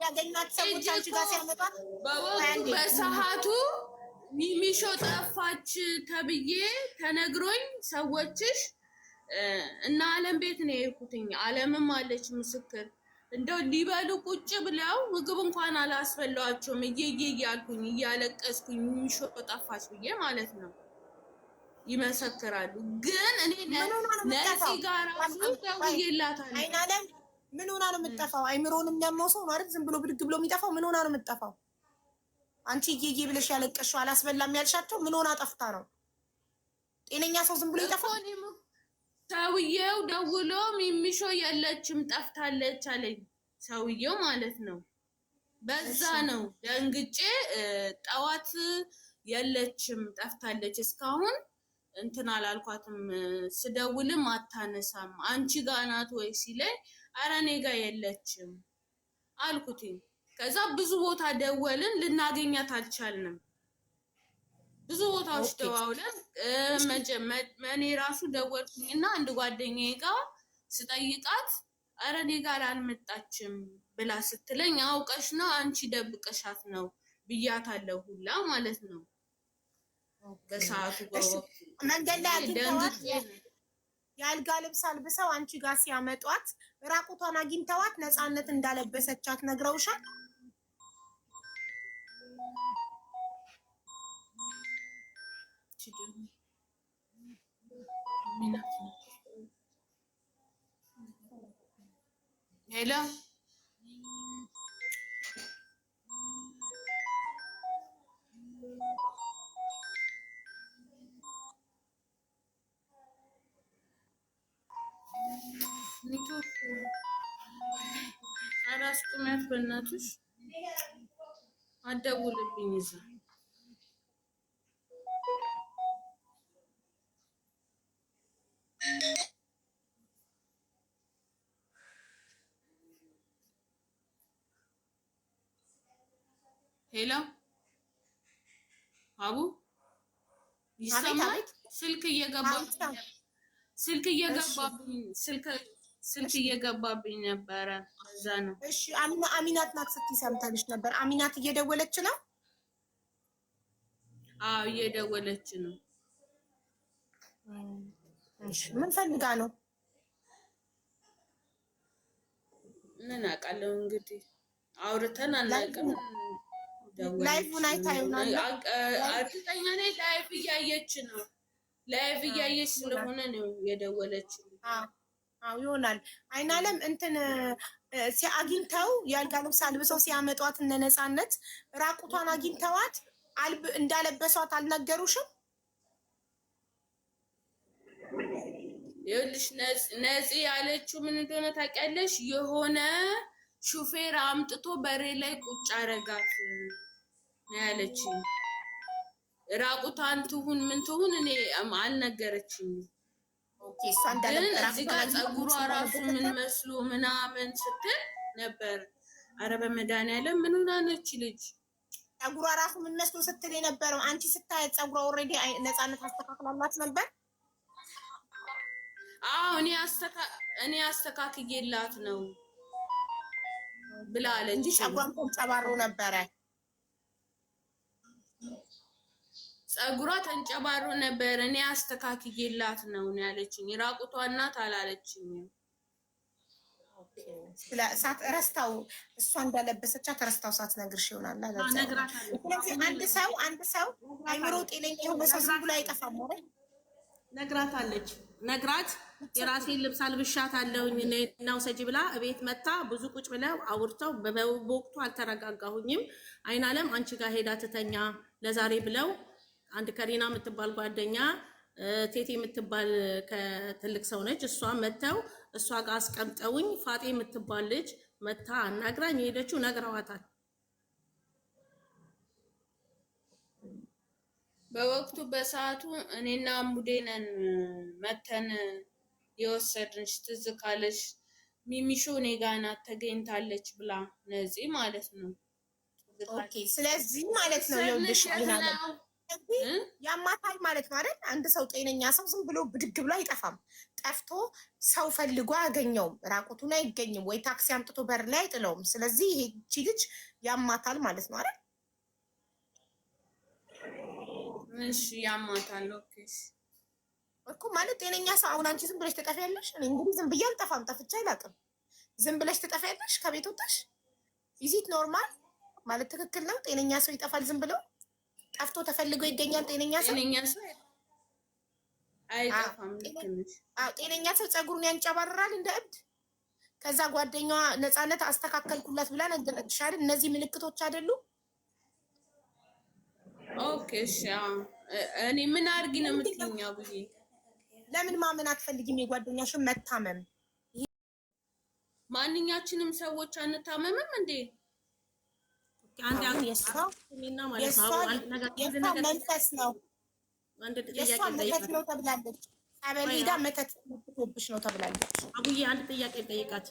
Speaker 2: ያገኟት ሰዎች አንቺ ጋር ሲያመጣት
Speaker 3: በሰዓቱ ሚሚሾ ጠፋች ተብዬ ተነግሮኝ ሰዎችሽ እና አለም ቤት ነው የሄድኩትኝ። አለምም አለች ምስክር። እንደው ሊበሉ ቁጭ ብለው ምግብ እንኳን አላስበላቸውም። እየዬ እያልኩኝ እያለቀስኩኝ ሚሚሾ ጠፋች ብዬ ማለት ነው። ይመሰክራሉ። ግን እኔ ነፂ ጋር ራሱ ደውዬላታለሁ።
Speaker 2: አይናለም ምን ሆና ነው የምትጠፋው? አይምሮንም የሚያመው ሰው ማለት ዝም ብሎ ብድግ ብሎ የሚጠፋው ምን ሆና ነው የምትጠፋው? አንቺ እየዬ ብለሽ ያለቀሽው አላስበላም ያልሻቸው ምን ሆና ጠፍታ ነው? ጤነኛ ሰው ዝም ብሎ ይጠፋል?
Speaker 3: ሰው ሰውየው ደውሎ ሚሚሾ የለችም ጠፍታለች አለኝ። ሰውየው ማለት ነው። በዛ ነው ደንግጬ ጠዋት የለችም ጠፍታለች እስካሁን እንትን አላልኳትም። ስደውልም አታነሳም አንቺ ጋር ናት ወይ ሲለኝ ኧረ እኔ ጋር የለችም አልኩትኝ። ከዛ ብዙ ቦታ ደወልን ልናገኛት አልቻልንም። ብዙ ቦታዎች ደዋውለን እኔ ራሱ ደወልኩኝና አንድ ጓደኛዬ ጋር ስጠይቃት ኧረ እኔ ጋር አልመጣችም ብላ ስትለኝ አውቀሽ ነው አንቺ ደብቀሻት ነው ብያታለሁ ሁላ ማለት ነው። በሰዓቱ
Speaker 2: መንገድ ላይ አግኝተዋት የአልጋ ልብስ አልብሰው አንቺ ጋር ሲያመጧት ራቁቷን አግኝተዋት ነፃነት እንዳለበሰቻት ነግረውሻል?
Speaker 3: ሄሎ አራስቁሚያት በእናትሽ አትደውልብኝ እዛ ሄሎ አቡ ይሰማል? ስልክ እየገባብኝ ነበረ እዛ ነው።
Speaker 2: እሺ አሚናት ናት ስትይ ሰምተንሽ ነበር። አሚናት እየደወለች ነው?
Speaker 3: አዎ እየደወለች ነው።
Speaker 2: እሺ ምን ፈልጋ ነው?
Speaker 3: ምን አውቃለሁ እንግዲህ አውርተን አናውቅም።
Speaker 2: ላይቭ አይታዩናል።
Speaker 3: እርግጠኛ ነኝ ላይቭ እያየች ነው። ላይቭ እያየች ስለሆነ ነው የደወለች።
Speaker 2: አዎ ይሆናል። አይናለም እንትን ሲያግኝተው የአልጋ ልብስ አልብሰው ሲያመጧት እነ ነፃነት ራቁቷን አግኝተዋት እንዳለበሷት አልነገሩሽም?
Speaker 3: ይኸውልሽ ነፂ ያለችው ምን እንደሆነ ታውቂያለሽ? የሆነ ሹፌር አምጥቶ በሬ ላይ ቁጭ አረጋት ያለችኝ። ራቁቷን ትሁን ምን ትሁን እኔ አልነገረችኝም።
Speaker 2: ኦኬ እሷ እንዳለበራ
Speaker 3: እዚህ ጋር ፀጉሯ ራሱ ምን መስሎ ምናምን ስትል ነበር። አረ በመድኃኒዓለም ምን ሆና ነች ልጅ?
Speaker 2: ፀጉሯ ራሱ ምን መስሎ ስትል የነበረው አንቺ ስታያት ፀጉሯ ኦልሬዲ ነፃነት አስተካክላላት ነበር።
Speaker 3: አዎ እኔ አስተካክዬላት ነው ብላለች እንጂ
Speaker 2: ፀጉሯም ተንጨባሮ ነበረ።
Speaker 3: ፀጉሯ ተንጨባሮ ነበር። እኔ አስተካክዬላት ነው ያለችኝ። ራቁቷ እናት አላለችኝም።
Speaker 2: ሳት ረስታው እሷ እንዳለበሰቻት ረስታው ሳትነግርሽ ይሆናል አለ። ስለዚህ አንድ ሰው አይምሮ ጤነኛ የሆነ ሰው ዝም ብሎ አይጠፋም ማለት
Speaker 1: ነግራታለች። ነግራት የራሴን ልብስ አልብሻት አለሁኝ ነው ሰጂ ብላ እቤት መታ ብዙ ቁጭ ብለው አውርተው በወቅቱ አልተረጋጋሁኝም። አይናለም አንቺ ጋር ሄዳ ትተኛ ለዛሬ ብለው አንድ ከሪና የምትባል ጓደኛ ቴቴ የምትባል ከትልቅ ሰው ነች። እሷ መተው እሷ ጋር አስቀምጠውኝ ፋጤ የምትባል ልጅ መታ አናግራኝ ሄደችው። ነግረዋታል።
Speaker 3: በወቅቱ በሰዓቱ እኔና ሙዴነን መተን የወሰድንሽ ትዝ ካለሽ ሚሚሾ እኔ ጋር ናት ተገኝታለች ብላ ነፂ ማለት ነው።
Speaker 2: ኦኬ ስለዚህ ማለት ነው ይኸውልሽ ያማታል ማለት ነው አይደል? አንድ ሰው ጤነኛ ሰው ዝም ብሎ ብድግ ብሎ አይጠፋም። ጠፍቶ ሰው ፈልጎ አያገኘውም። ራቁቱን አይገኝም ወይ ታክሲ አምጥቶ በር ላይ አይጥለውም። ስለዚህ ይሄቺ ልጅ ያማታል ማለት ነው አይደል?
Speaker 3: እሺ ያማታል። ኦኬ
Speaker 2: እኮ ማለት ጤነኛ ሰው አሁን አንቺ ዝም ብለሽ ትጠፊያለሽ? እኔ እንግዲህ ዝም ብዬ አልጠፋም፣ ጠፍቼ አላውቅም። ዝም ብለሽ ትጠፊያለሽ ከቤት ወጥተሽ? ኢዚት ኖርማል ማለት ትክክል ነው? ጤነኛ ሰው ይጠፋል ዝም ብሎ? ጠፍቶ ተፈልጎ ይገኛል ጤነኛ ሰው?
Speaker 3: አይጠፋም።
Speaker 2: ጤነኛ ሰው ፀጉሩን ያንጨባርራል እንደ እብድ። ከዛ ጓደኛዋ ነፃነት አስተካከልኩላት ብላ ነገረችሽ አይደል? እነዚህ ምልክቶች አይደሉም?
Speaker 3: ኦኬ እሺ። እኔ ምን አድርጊ ነው የምትይኝ? አቡዬ
Speaker 2: ለምን ማመን አትፈልጊም? የጓደኛሽን መታመም
Speaker 3: ማንኛችንም ሰዎች አንታመምም እንዴ?
Speaker 1: አንድ
Speaker 2: የሷ መንፈስ ነው። የሷ መተት ነው ተብላለች። ጸበል ሄዳ መተት ትቶብሽ ነው ተብላለች።
Speaker 1: አቡዬ አንድ ጥያቄ ጠይቃት።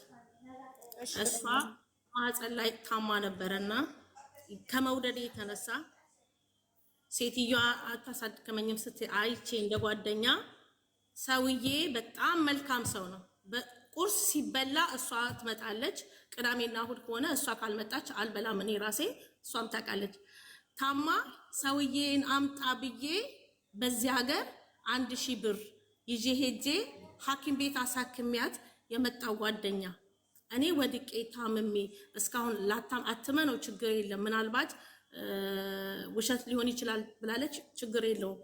Speaker 1: እሷ ማህፀን ላይ ታማ ነበረና ከመውደድ የተነሳ ሴትዮዋ አታሳድከመኝም ስትይ አይቼ እንደ ጓደኛ ሰውዬ በጣም መልካም ሰው ነው። ቁርስ ሲበላ እሷ ትመጣለች። ቅዳሜና እሑድ ከሆነ እሷ ካልመጣች አልበላም እኔ ራሴ። እሷም ታውቃለች። ታማ ሰውዬን አምጣ ብዬ በዚህ ሀገር 1000 ብር ይዤ ሄጄ ሐኪም ቤት አሳክሚያት የመጣው ጓደኛ እኔ ወድቄ ታምሜ እስካሁን አትመነው ችግር የለም ምናልባት ውሸት ሊሆን ይችላል ብላለች። ችግር የለውም።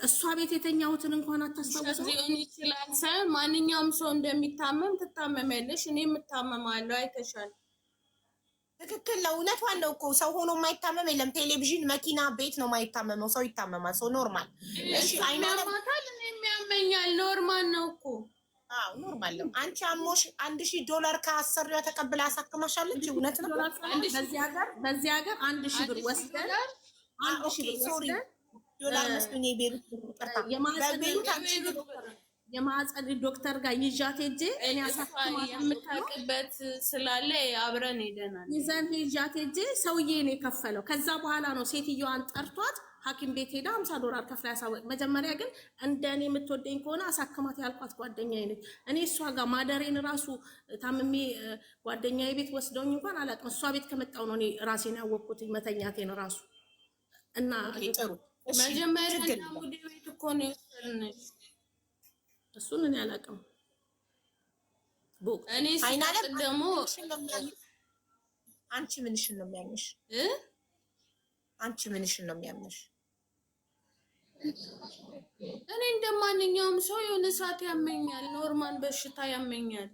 Speaker 1: እሷ ቤት የተኛሁትን እንኳን አታስታውሰው
Speaker 3: ሊሆን ይችላል። ማንኛውም ሰው እንደሚታመም ትታመሚያለሽ። እኔም እታመማለሁ። አይተሻል።
Speaker 2: ትክክል ነው። እውነቷን ነው እኮ ሰው ሆኖ የማይታመም የለም። ቴሌቪዥን፣ መኪና፣ ቤት ነው የማይታመመው። ሰው ይታመማል። ሰው ኖርማል።
Speaker 3: እሺ አይናማታል። እኔም ያመኛል። ኖርማል ነው እኮ።
Speaker 2: አዎ ኖርማል ነው። አንቺ አሞሽ $1000 ከአሰሪዋ ተቀብላ አሳክማሻለች። እውነት ነው።
Speaker 1: በዚህ ሀገር 1000 ብር ወስደን 1000 ብር ወስደን
Speaker 2: ዶላር መስሎኝ
Speaker 1: የማህፀን ዶክተር ጋር ይዣት ሄጄ እኔ አሳክማት
Speaker 3: የምታውቅበት ስላለ አብረን ሄደናል።
Speaker 1: ይዘን ይዣት ሄጄ ሰውዬ ነው የከፈለው። ከዛ በኋላ ነው ሴትዮዋን ጠርቷት ሐኪም ቤት ሄዳ $50 ከፍላ ያሳወቅ። መጀመሪያ ግን እንደኔ የምትወደኝ ከሆነ አሳክማት ያልኳት ጓደኛዬ ነች። እኔ እሷ ጋር ማደሬን ራሱ ታምሜ ጓደኛዬ ቤት ወስደውኝ እንኳን አላውቅም። እሷ ቤት ከመጣው ነው እኔ ራሴን ያወቅኩት መተኛቴን ራሱ እና
Speaker 3: መጀመሪያ ሙዲ ቤት እኮ ነው የወሰድንሽ።
Speaker 1: እሱን እኔ አላውቅም።
Speaker 3: እኔ ሲናቅ ደግሞ
Speaker 2: አንቺ ምንሽን ነው የሚያምሽ? አንቺ ምንሽን ነው የሚያምሽ?
Speaker 3: እኔ እንደማንኛውም ሰው የሆነ ሰዓት ያመኛል። ኖርማል በሽታ ያመኛል።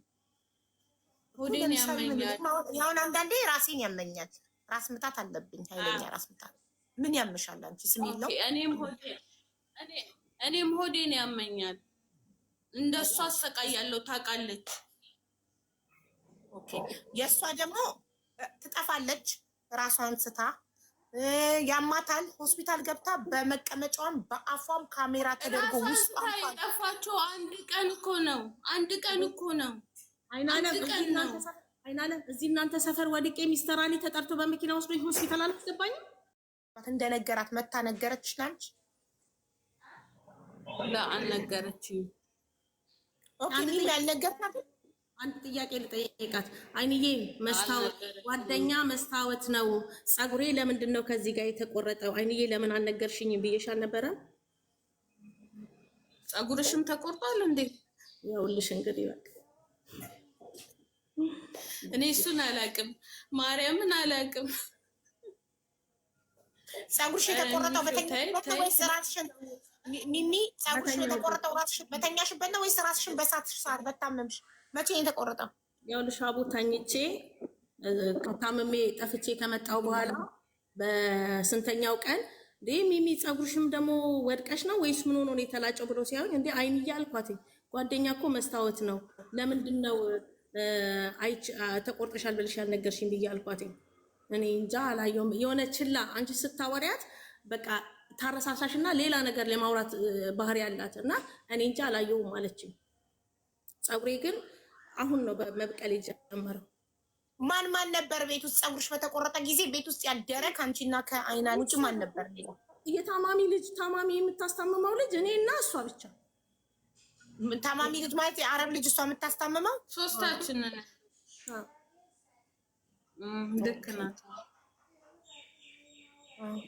Speaker 3: ሆዴን ያመኛል።
Speaker 2: ያውን አንዳንዴ ራሴን ያመኛል። ራስ ምታት አለብኝ፣ ኃይለኛ ራስ ምታት። ምን ያምሻል አንቺ? ስሜት ነው።
Speaker 3: እኔም ሆዴን ያመኛል። እንደሷ አሰቃያለሁ ታውቃለች።
Speaker 2: ኦኬ የእሷ ደግሞ ትጠፋለች፣ ራሷን ስታ ያማታል። ሆስፒታል ገብታ በመቀመጫዋም በአፏም ካሜራ ተደርጎ ውስጥ
Speaker 3: ጠፋቸው። አንድ ቀን እኮ ነው።
Speaker 1: አይናለም እዚህ እናንተ ሰፈር ወድቄ ሚስተር አሊ ተጠርቶ በመኪና ወስዶ ሆስፒታል አልገባኝም።
Speaker 2: እንደነገራት መታ ነገረችሽ ላንቺ?
Speaker 3: አልነገረችኝም።
Speaker 2: ኦኬ ምን ያልነገርናት?
Speaker 1: አንድ ጥያቄ ልጠይቃት። አይንዬ መስታወት ጓደኛ መስታወት ነው። ፀጉሬ ለምንድን ነው ከዚህ ጋር የተቆረጠው? አይንዬ ለምን አልነገርሽኝም ብዬሽ አልነበረም?
Speaker 3: ፀጉርሽም ተቆርጧል እንዴ?
Speaker 1: ያውልሽ እንግዲህ በቃ
Speaker 3: እኔ እሱን አላውቅም፣ ማርያምን አላውቅም።
Speaker 2: ፀጉርሽ የተቆረጠው በተኛሽበት ነው ወይስ ራስሽን? ሚሚ ፀጉርሽ የተቆረጠው ራስሽን በተኛሽበት ነው ወይስ ራስሽን በሳትሽ ሰዓት በታመምሽ? መቼ ነው የተቆረጠው?
Speaker 1: ያውልሽ አቡ ታኝቼ ከታመሜ ጠፍቼ ከመጣው በኋላ በስንተኛው ቀን ሚሚ ፀጉርሽም ደግሞ ወድቀሽ ነው ወይስ ምን ሆኖ ነው የተላጨው ብሎ ሲያዩኝ እንዴ አይንዬ አልኳትኝ። ጓደኛ እኮ መስታወት ነው ለምንድን ነው ተቆርጠሻል ብለሽ ያልነገርሽኝ ብዬ አልኳትኝ። እኔ እንጃ አላየሁም። የሆነ ችላ አንቺ ስታወሪያት በቃ ታረሳሳሽና ሌላ ነገር ለማውራት ባህሪ ያላት እና እኔ እንጃ አላየሁም አለችኝ። ፀጉሬ ግን አሁን ነው በመብቀል የጀመረው።
Speaker 2: ማን ነበር ቤት ውስጥ ፀጉርሽ በተቆረጠ ጊዜ ቤት ውስጥ ያደረ ከአንቺና ከአይና ውጭ ማን ነበር?
Speaker 1: ታማሚ የምታስታምመው ልጅ እኔ እና እሷ ብቻ።
Speaker 2: ታማሚ ልጅ ማለት የአረብ ልጅ እሷ የምታስታምመው?
Speaker 3: ሶስታችንን።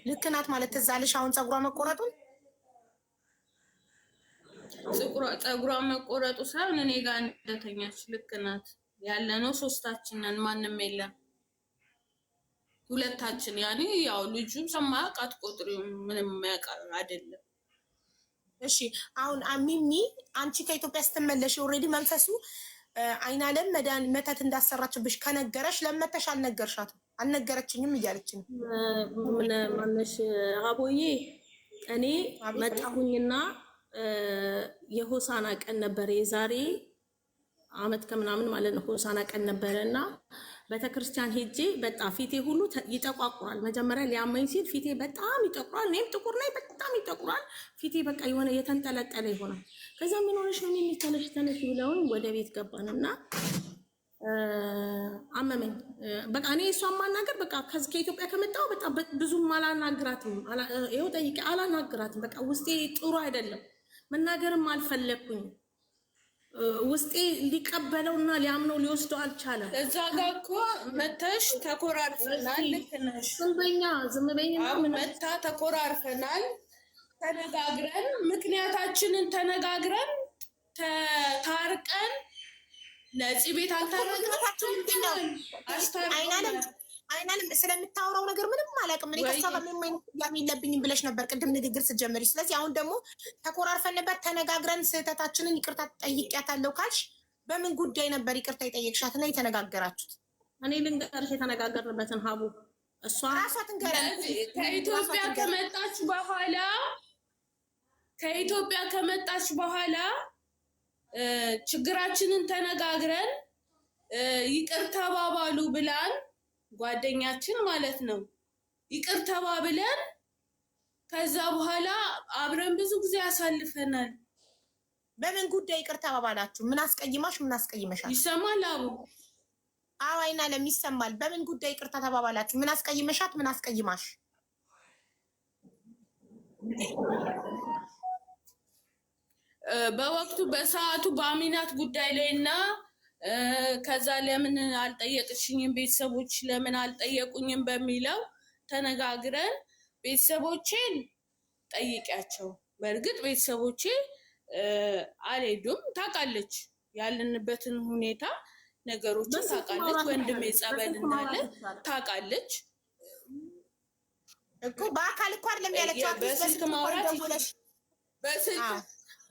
Speaker 2: ልክ ናት ማለት ትዝ አለሽ አሁን ፀጉሯ መቆረጡን?
Speaker 3: ፀጉሯ መቆረጡ ሳይሆን እኔ ጋር እንደተኛች ልክ ናት። ያለ ነው ሶስታችንን፣ ማንም የለም። ሁለታችን ያኔ ያው ልጁ ሰማያውቅ አትቆጥሪውም፣ ምንም የሚያውቅ አይደለም።
Speaker 2: እሺ አሁን ሚሚ አንቺ ከኢትዮጵያ ስትመለሽ ኦልሬዲ መንፈሱ አይናለም መተት እንዳሰራችብሽ ከነገረሽ ለመተሽ አልነገርሻትም? አልነገረችኝም እያለችኝ
Speaker 1: ምን ማነሽ አቦዬ እኔ መጣሁኝና የሆሳና ቀን ነበረ የዛሬ አመት ከምናምን ማለት ነው። ሆሳና ቀን ነበረና ቤተክርስቲያን ሄጄ በጣም ፊቴ ሁሉ ይጠቋቁራል። መጀመሪያ ሊያመኝ ሲል ፊቴ በጣም ይጠቁራል። እኔም ጥቁር ነኝ፣ በጣም ይጠቁራል ፊቴ። በቃ የሆነ የተንጠለጠለ ይሆናል። ከዛ ምን ሆነሽ ነው የሚተነሽ ተነሽ ብለውን ወደ ቤት ገባንና አመመኝ። በቃ እኔ እሷን ማናገር በቃ ከኢትዮጵያ ከመጣሁ በጣም ብዙም አላናግራትም። ይኸው ጠይቄ አላናግራትም። በቃ ውስጤ ጥሩ አይደለም፣ መናገርም አልፈለግኩኝ። ውስጤ ሊቀበለውና ሊያምነው ሊወስደው አልቻለም።
Speaker 3: እዛ ጋር እኮ መተሽ ተኮራርፈናል። ልክ ነሽ።
Speaker 1: ዝም በይና
Speaker 3: መታ ተኮራርፈናል። ተነጋግረን ምክንያታችንን ተነጋግረን ታርቀን ነፂ ቤት አልታረቀችም።
Speaker 2: አይናለም ስለምታወራው ነገር ምንም አላውቅም። እኔ ከሷ ጋር ምንም የለብኝም ብለሽ ነበር ቅድም ንግግር ስትጀምሪ። ስለዚህ አሁን ደግሞ ተኮራርፈን ነበር፣ ተነጋግረን ስህተታችንን ይቅርታ ጠይቄያታለሁ ካልሽ በምን ጉዳይ ነበር ይቅርታ የጠየቅሻት እና የተነጋገራችሁት?
Speaker 1: እኔ ልንገርሽ የተነጋገርንበትን ሀቡ እሷ
Speaker 2: ራሷ ትንገረን።
Speaker 3: ከኢትዮጵያ ከመጣች በኋላ ችግራችንን ተነጋግረን ይቅር ተባባሉ ብላን ጓደኛችን ማለት ነው። ይቅር ተባብለን ከዛ በኋላ አብረን ብዙ ጊዜ ያሳልፈናል።
Speaker 2: በምን ጉዳይ ይቅር ተባባላችሁ? ምን አስቀይማሽ? ምን አስቀይመሻል?
Speaker 3: ይሰማል አቡ?
Speaker 2: አዎ አይናለም ይሰማል። በምን ጉዳይ ይቅር ተባባላችሁ? ምን አስቀይመሻት? ምን አስቀይማሽ?
Speaker 3: በወቅቱ በሰዓቱ በአሚናት ጉዳይ ላይ እና ከዛ ለምን አልጠየቅሽኝም፣ ቤተሰቦች ለምን አልጠየቁኝም በሚለው ተነጋግረን ቤተሰቦቼን ጠይቂያቸው። በእርግጥ ቤተሰቦቼ አልሄዱም። ታውቃለች ያለንበትን ሁኔታ ነገሮችን ታውቃለች። ወንድሜ ጸበል እንዳለ ታውቃለች
Speaker 2: እኮ። በአካል እኮ አይደለም ያለችው፣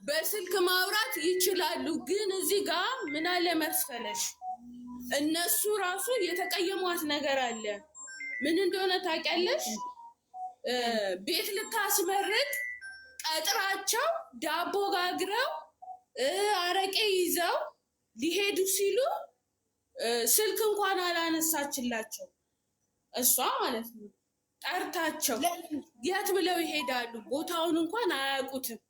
Speaker 3: በስልክ ማውራት ይችላሉ። ግን እዚህ ጋር ምን አለ መሰለሽ፣ እነሱ ራሱ የተቀየሟት ነገር አለ። ምን እንደሆነ ታውቂያለሽ? ቤት ልታስመርቅ ቀጥራቸው ዳቦ ጋግረው አረቄ ይዘው ሊሄዱ ሲሉ ስልክ እንኳን አላነሳችላቸው እሷ ማለት ነው። ጠርታቸው የት ብለው ይሄዳሉ? ቦታውን እንኳን አያውቁትም።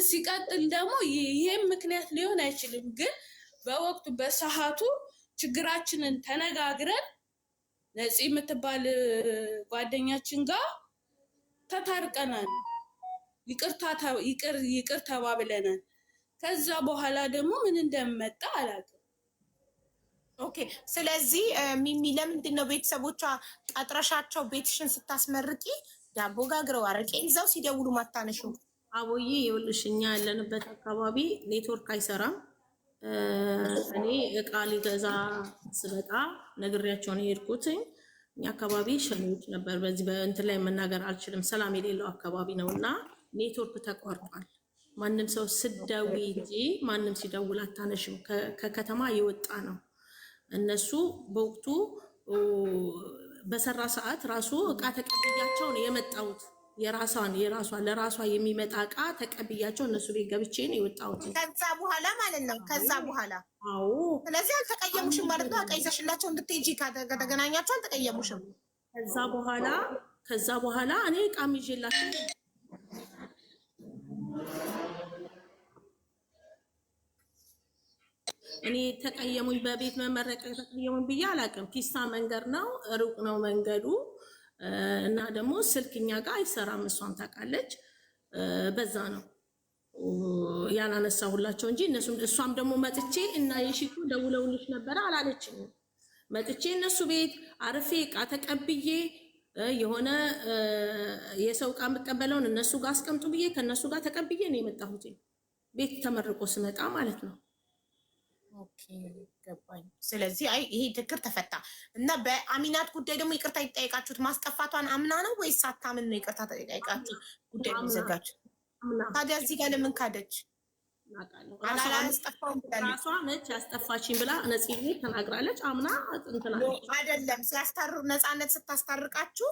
Speaker 3: ሲቀጥል ደግሞ ይሄም ምክንያት ሊሆን አይችልም። ግን በወቅቱ በሰዓቱ ችግራችንን ተነጋግረን ነፂ የምትባል ጓደኛችን ጋር ተታርቀናል። ይቅር ተባብለናል። ከዛ በኋላ ደግሞ ምን እንደመጣ አላውቅም።
Speaker 2: ኦኬ። ስለዚህ ሚሚ ለምንድን ነው ቤተሰቦቿ ቀጥረሻቸው ቤትሽን ስታስመርቂ ዳቦ ጋግረው አረቄ ይዘው ሲደውሉ ማታነሽው?
Speaker 1: አቦዬ ይኸውልሽ፣ እኛ ያለንበት አካባቢ ኔትወርክ አይሰራም። እኔ እቃ ሊገዛ ስመጣ ነግሬያቸው ነው የሄድኩትኝ። እኛ አካባቢ ሸኔዎች ነበር። በዚህ በእንትን ላይ መናገር አልችልም፣ ሰላም የሌለው አካባቢ ነው እና ኔትወርክ ተቋርጧል። ማንም ሰው ስደዊ እንጂ ማንም ሲደውል አታነሽም። ከከተማ የወጣ ነው። እነሱ በወቅቱ በሰራ ሰዓት ራሱ እቃ ተቀብያቸው ነው የመጣሁት። ለራሷ የሚመጣ እቃ ተቀብያቸው እነሱ ቤት ገብቼ ነው የወጣሁት።
Speaker 2: ከዛ በኋላ ማለት ነው። ከዛ በኋላ
Speaker 1: አዎ።
Speaker 2: ስለዚህ አልተቀየሙሽም ማለት ነው። እቃ ይዘሽላቸው እንድትሄጂ ከተገናኛቸው አልተቀየሙሽም። ከዛ በኋላ እኔ እቃም ይዤላቸው እኔ ተቀየሙኝ። በቤት መመረቅ ተቀየሙኝ ብዬ አላውቅም። ፒስታ መንገድ ነው፣ ሩቅ ነው መንገዱ እና ደግሞ ስልክ እኛ ጋር አይሰራም። እሷም ታውቃለች። በዛ ነው ያላነሳሁላቸው እንጂ እሷም ደግሞ መጥቼ እና የሺቱ ደውለውልሽ ነበረ አላለችኝም። መጥቼ እነሱ ቤት አርፌ እቃ ተቀብዬ የሆነ የሰው እቃ የምቀበለውን እነሱ ጋር አስቀምጡ ብዬ ከእነሱ ጋር ተቀብዬ ነው የመጣሁት። ቤት ተመርቆ ስመጣ ማለት ነው። ኦኬ ገባኝ። ስለዚህ አይ ይሄ ችግር ተፈታ እና በአሚናት ጉዳይ ደግሞ ይቅርታ ይጠይቃችሁት ማስጠፋቷን አምና ነው ወይስ ሳታምን ነው ይቅርታ ተጠይቃችሁ ጉዳይ የሚዘጋጅ? ታዲያ እዚህ ጋር ለምን ካደች?
Speaker 1: ራሷ ነች ያስጠፋችኝ ብላ ነፂ ተናግራለች። አምና
Speaker 2: አይደለም ነፃነት ስታስታርቃችሁ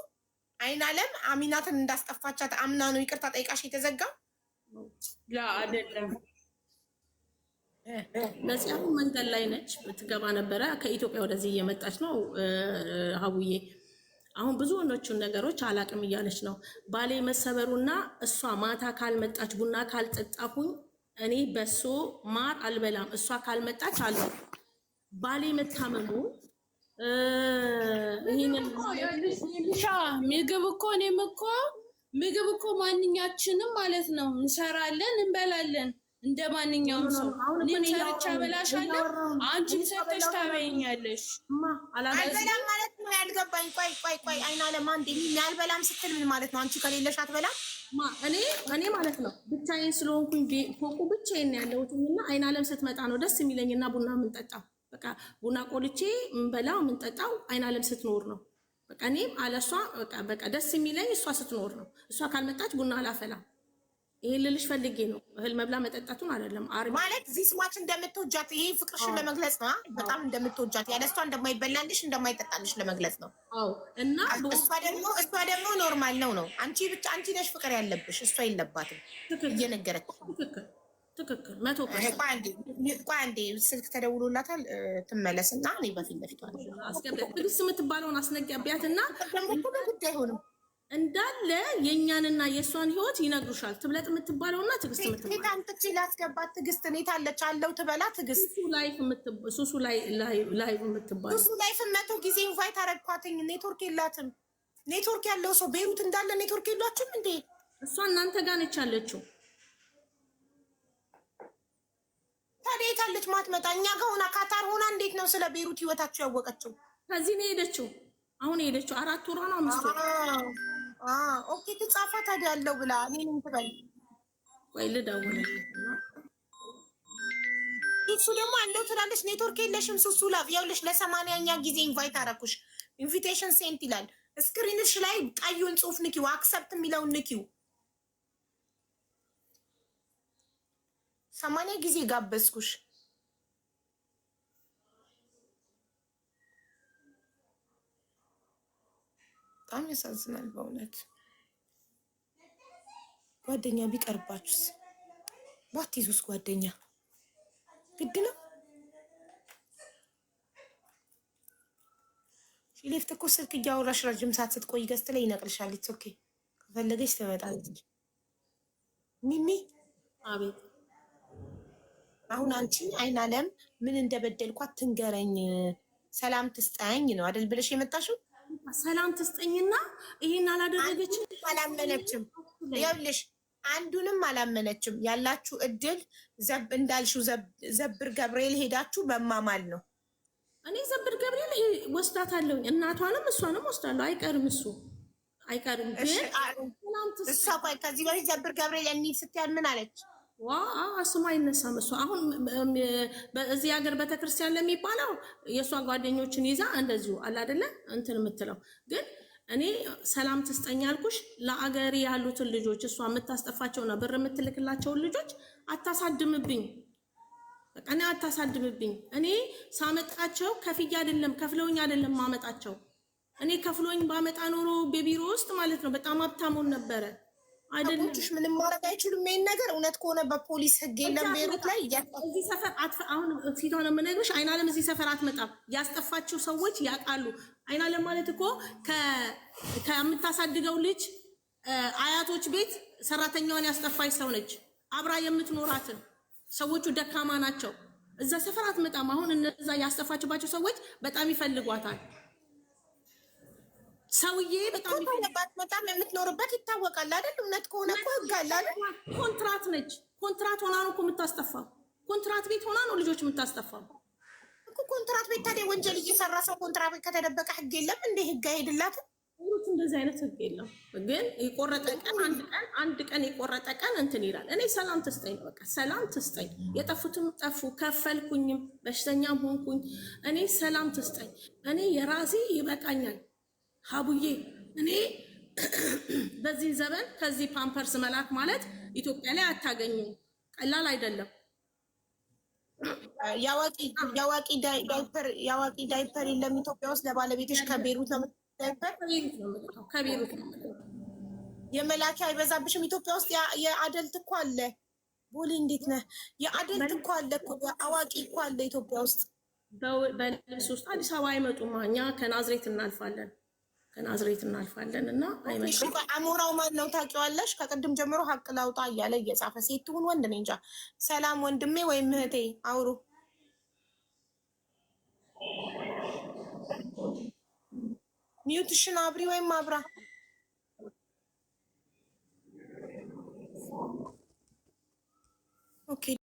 Speaker 2: አይናለም አሚናትን እንዳስጠፋቻት አምና ነው ይቅርታ ጠይቃሽ የተዘጋ?
Speaker 3: ላ አይደለም
Speaker 1: ነፂያም መንገድ ላይ ነች ትገባ ነበረ ከኢትዮጵያ ወደዚህ እየመጣች ነው ሀቡዬ አሁን ብዙ ወንዶቹን ነገሮች አላቅም እያለች ነው ባሌ መሰበሩና እሷ ማታ ካልመጣች ቡና ካልጠጣሁኝ እኔ በሶ ማር አልበላም እሷ ካልመጣች አለ ባሌ መታመሙ ይሄንን
Speaker 3: ምግብ እኮ ማንኛችንም ማለት ነው እንሰራለን እንበላለን እንደ ማንኛውም ሰው እኔም ሰርቻ በላሻለሁ አንቺም ሰርተሽ ታበይኛለሽ
Speaker 2: አልበላም ማለት ነው ያልገባኝ ቆይ አይናለም አንዴ ያልበላም ስትል ምን ማለት ነው አንቺ ከሌለሽ አትበላም
Speaker 1: እኔ ማለት ነው ብቻዬን ስለሆንኩኝ ፎቁ ብቻዬን ያለሁትና አይናለም ስትመጣ ነው ደስ የሚለኝና ቡና የምንጠጣው በቃ ቡና ቆልቼ ምንበላው ምንጠጣው አይናለም ስትኖር ነው በቃ እኔም አለሷ በቃ ደስ የሚለኝ እሷ ስትኖር ነው እሷ ካልመጣች ቡና አላፈላም ይሄ ልልሽ ፈልጌ ነው እህል መብላ መጠጣቱን አይደለም
Speaker 2: ማለት ዚስ ማች እንደምትወጃት ይሄ ፍቅርሽን ለመግለጽ ነው በጣም እንደምትወጃት ያለሷ እንደማይበላልሽ እንደማይጠጣልሽ ለመግለጽ ነው
Speaker 1: አዎ እና
Speaker 2: እሷ ደግሞ ኖርማል ነው አንቺ ነሽ ፍቅር ያለብሽ እሷ የለባትም እየነገረች
Speaker 1: ትክክል 100%
Speaker 2: አንዴ ስልክ ተደውሎላታል ትመለስና እኔ በፊት ለፊት
Speaker 1: አስገቢያት ትግስት የምትባለውን አስነጋቢያትና
Speaker 2: ደግሞ ጉዳይ አይሆንም
Speaker 1: እንዳለ የኛንና የሷን ህይወት ይነግሩሻል ትብለጥ የምትባለውና ትግስት የምትባለው
Speaker 2: ታንጥጪ ላስገባት ትግስት እኔ ታለች አለው ትበላ ትግስት
Speaker 1: ሱሱ ላይ የምትባለው
Speaker 2: ሱሱ ላይ 100 ጊዜ ኢንቫይት አረግኳትኝ ኔትወርክ የላትም ኔትወርክ ያለው ሰው ቤሩት እንዳለ ኔትወርክ የላችሁም እንዴ
Speaker 1: እሷ እናንተ ጋር ነች ያለችው
Speaker 2: ታዲያ ታለች ማትመጣ እኛ ጋር ሆና ካታር ሆና እንዴት ነው ስለ ቤሩት ህይወታቸው ያወቀችው
Speaker 1: ከዚህ ነው ሄደችው አሁን ሄደችው 4 ወር ነው 5 ወር
Speaker 2: ኦኬ ተጻፋ ታዲያ ያለው ብላ እኔንም ትበል
Speaker 1: ወይ ልደውልልህ
Speaker 2: እሱ ደግሞ አለው ትላለች ኔትወርክ የለሽም ሱሱ ላቭ ያውልሽ ለ80ኛ ጊዜ ኢንቫይት አረኩሽ ኢንቪቴሽን ሴንት ይላል ስክሪንሽ ላይ ቀዩን ጽሁፍ ንኪው አክሰፕት የሚለውን ንኪው 80 ጊዜ ጋበዝኩሽ በጣም ያሳዝናል በእውነት ጓደኛ ቢቀርባችሁስ ባትይዙስ ጓደኛ ግድ ነው ሌፍት እኮ ስልክ እያወራሽ ረጅም ሰዓት ስትቆይ ገዝት ላይ ይነቅልሻል ኦኬ ከፈለገች ትመጣለች ሚሚ
Speaker 1: አቤት
Speaker 2: አሁን አንቺ አይናለም ምን እንደበደልኳት ትንገረኝ ሰላም ትስጠኝ ነው አይደል ብለሽ የመጣሽው
Speaker 1: ሰላም ትስጠኝና ይሄን አላደረገችም
Speaker 2: አላመነችም ይኸውልሽ አንዱንም አላመነችም ያላችሁ እድል እንዳልሽው ዘብር ገብርኤል ሄዳችሁ በማማል ነው
Speaker 1: እኔ ዘብር ገብርኤል ወስዳታለሁ እናቷንም እሷንም ወስዳለሁ አይቀርም እሱ አይቀርም ግን ሰላም ትስጠኝ
Speaker 2: እሷ ቆይ ከዚህ በፊት ዘብር ገብርኤል እንሂድ ስትያል ምን አለች
Speaker 1: ስሟ አይነሳም እሷ አሁን በዚህ ሀገር ቤተክርስቲያን ለሚባለው የእሷ ጓደኞችን ይዛ እንደዚሁ አለ አይደለ እንትን የምትለው ግን እኔ ሰላም ትስጠኝ ያልኩሽ ለአገሬ ያሉትን ልጆች እሷ የምታስጠፋቸውና ብር የምትልክላቸውን ልጆች አታሳድምብኝ በቃ እኔ አታሳድምብኝ እኔ ሳመጣቸው ከፍዬ አይደለም ከፍለውኝ አይደለም ማመጣቸው እኔ ከፍሎኝ ባመጣ ኖሮ በቢሮ ውስጥ ማለት ነው በጣም ሀብታሙን ነበረ አይደለም
Speaker 2: ምንም ማድረግ አይችሉም ይሄን ነገር እውነት ከሆነ በፖሊስ ህግ የለም ቤሩት ላይ
Speaker 1: እዚህ ሰፈር አሁን ፊቷን የምነግርሽ አይናለም እዚህ ሰፈር አትመጣም ያስጠፋችው ሰዎች ያውቃሉ አይናለም ማለት እኮ ከምታሳድገው ልጅ አያቶች ቤት ሰራተኛዋን ያስጠፋች ሰው ነች አብራ የምትኖራትን ሰዎቹ ደካማ ናቸው እዛ ሰፈር አትመጣም አሁን እነዛ ያስጠፋችባቸው ሰዎች በጣም ይፈልጓታል ሰውዬ በጣም
Speaker 2: በጣም የምትኖርበት ይታወቃል አይደል እውነት ከሆነ እኮ ህግ አለ አይደል
Speaker 1: ኮንትራት ነች ኮንትራት ሆና ነው እኮ የምታስጠፋው ኮንትራት ቤት ሆና ነው ልጆች የምታስጠፋው
Speaker 2: እኮ ኮንትራት ቤት ታዲያ ወንጀል እየሰራ ሰው ኮንትራት ቤት ከተደበቀ ህግ የለም እንደ ህግ አይሄድላትም
Speaker 1: እንደዚህ አይነት ህግ የለም ግን የቆረጠ ቀን አንድ ቀን የቆረጠ ቀን እንትን ይላል እኔ ሰላም ትስጠኝ በቃ ሰላም ትስጠኝ የጠፉትም ጠፉ ከፈልኩኝም በሽተኛም ሆንኩኝ እኔ ሰላም ትስጠኝ እኔ የራሴ ይበቃኛል ሀቡዬ እኔ በዚህ ዘመን ከዚህ ፓምፐርስ መላክ ማለት ኢትዮጵያ ላይ አታገኙም ቀላል አይደለም
Speaker 2: ያዋቂ ዳይፐር የለም ኢትዮጵያ ውስጥ ለባለቤትሽ ከቤሩት ነው ዳይፐር
Speaker 1: ከቤሩት ነው
Speaker 2: የመላኪ አይበዛብሽም? ኢትዮጵያ ውስጥ የአደልት እኮ አለ። ቦሌ እንዴት ነህ? የአደልት እኮ አለ እኮ አዋቂ እኮ አለ ኢትዮጵያ ውስጥ።
Speaker 1: በልብስ ውስጥ አዲስ አበባ አይመጡም። እኛ ከናዝሬት እናልፋለን እና አይመጡም።
Speaker 2: አሞራው ማን ነው ታውቂዋለሽ? ከቅድም ጀምሮ ሀቅ ላውጣ እያለ እየጻፈ ሴት ትሁን ወንድ ነኝ እንጃ። ሰላም ወንድሜ ወይም እህቴ አውሩ። ሚዩትሽን አብሪ ወይም አብራ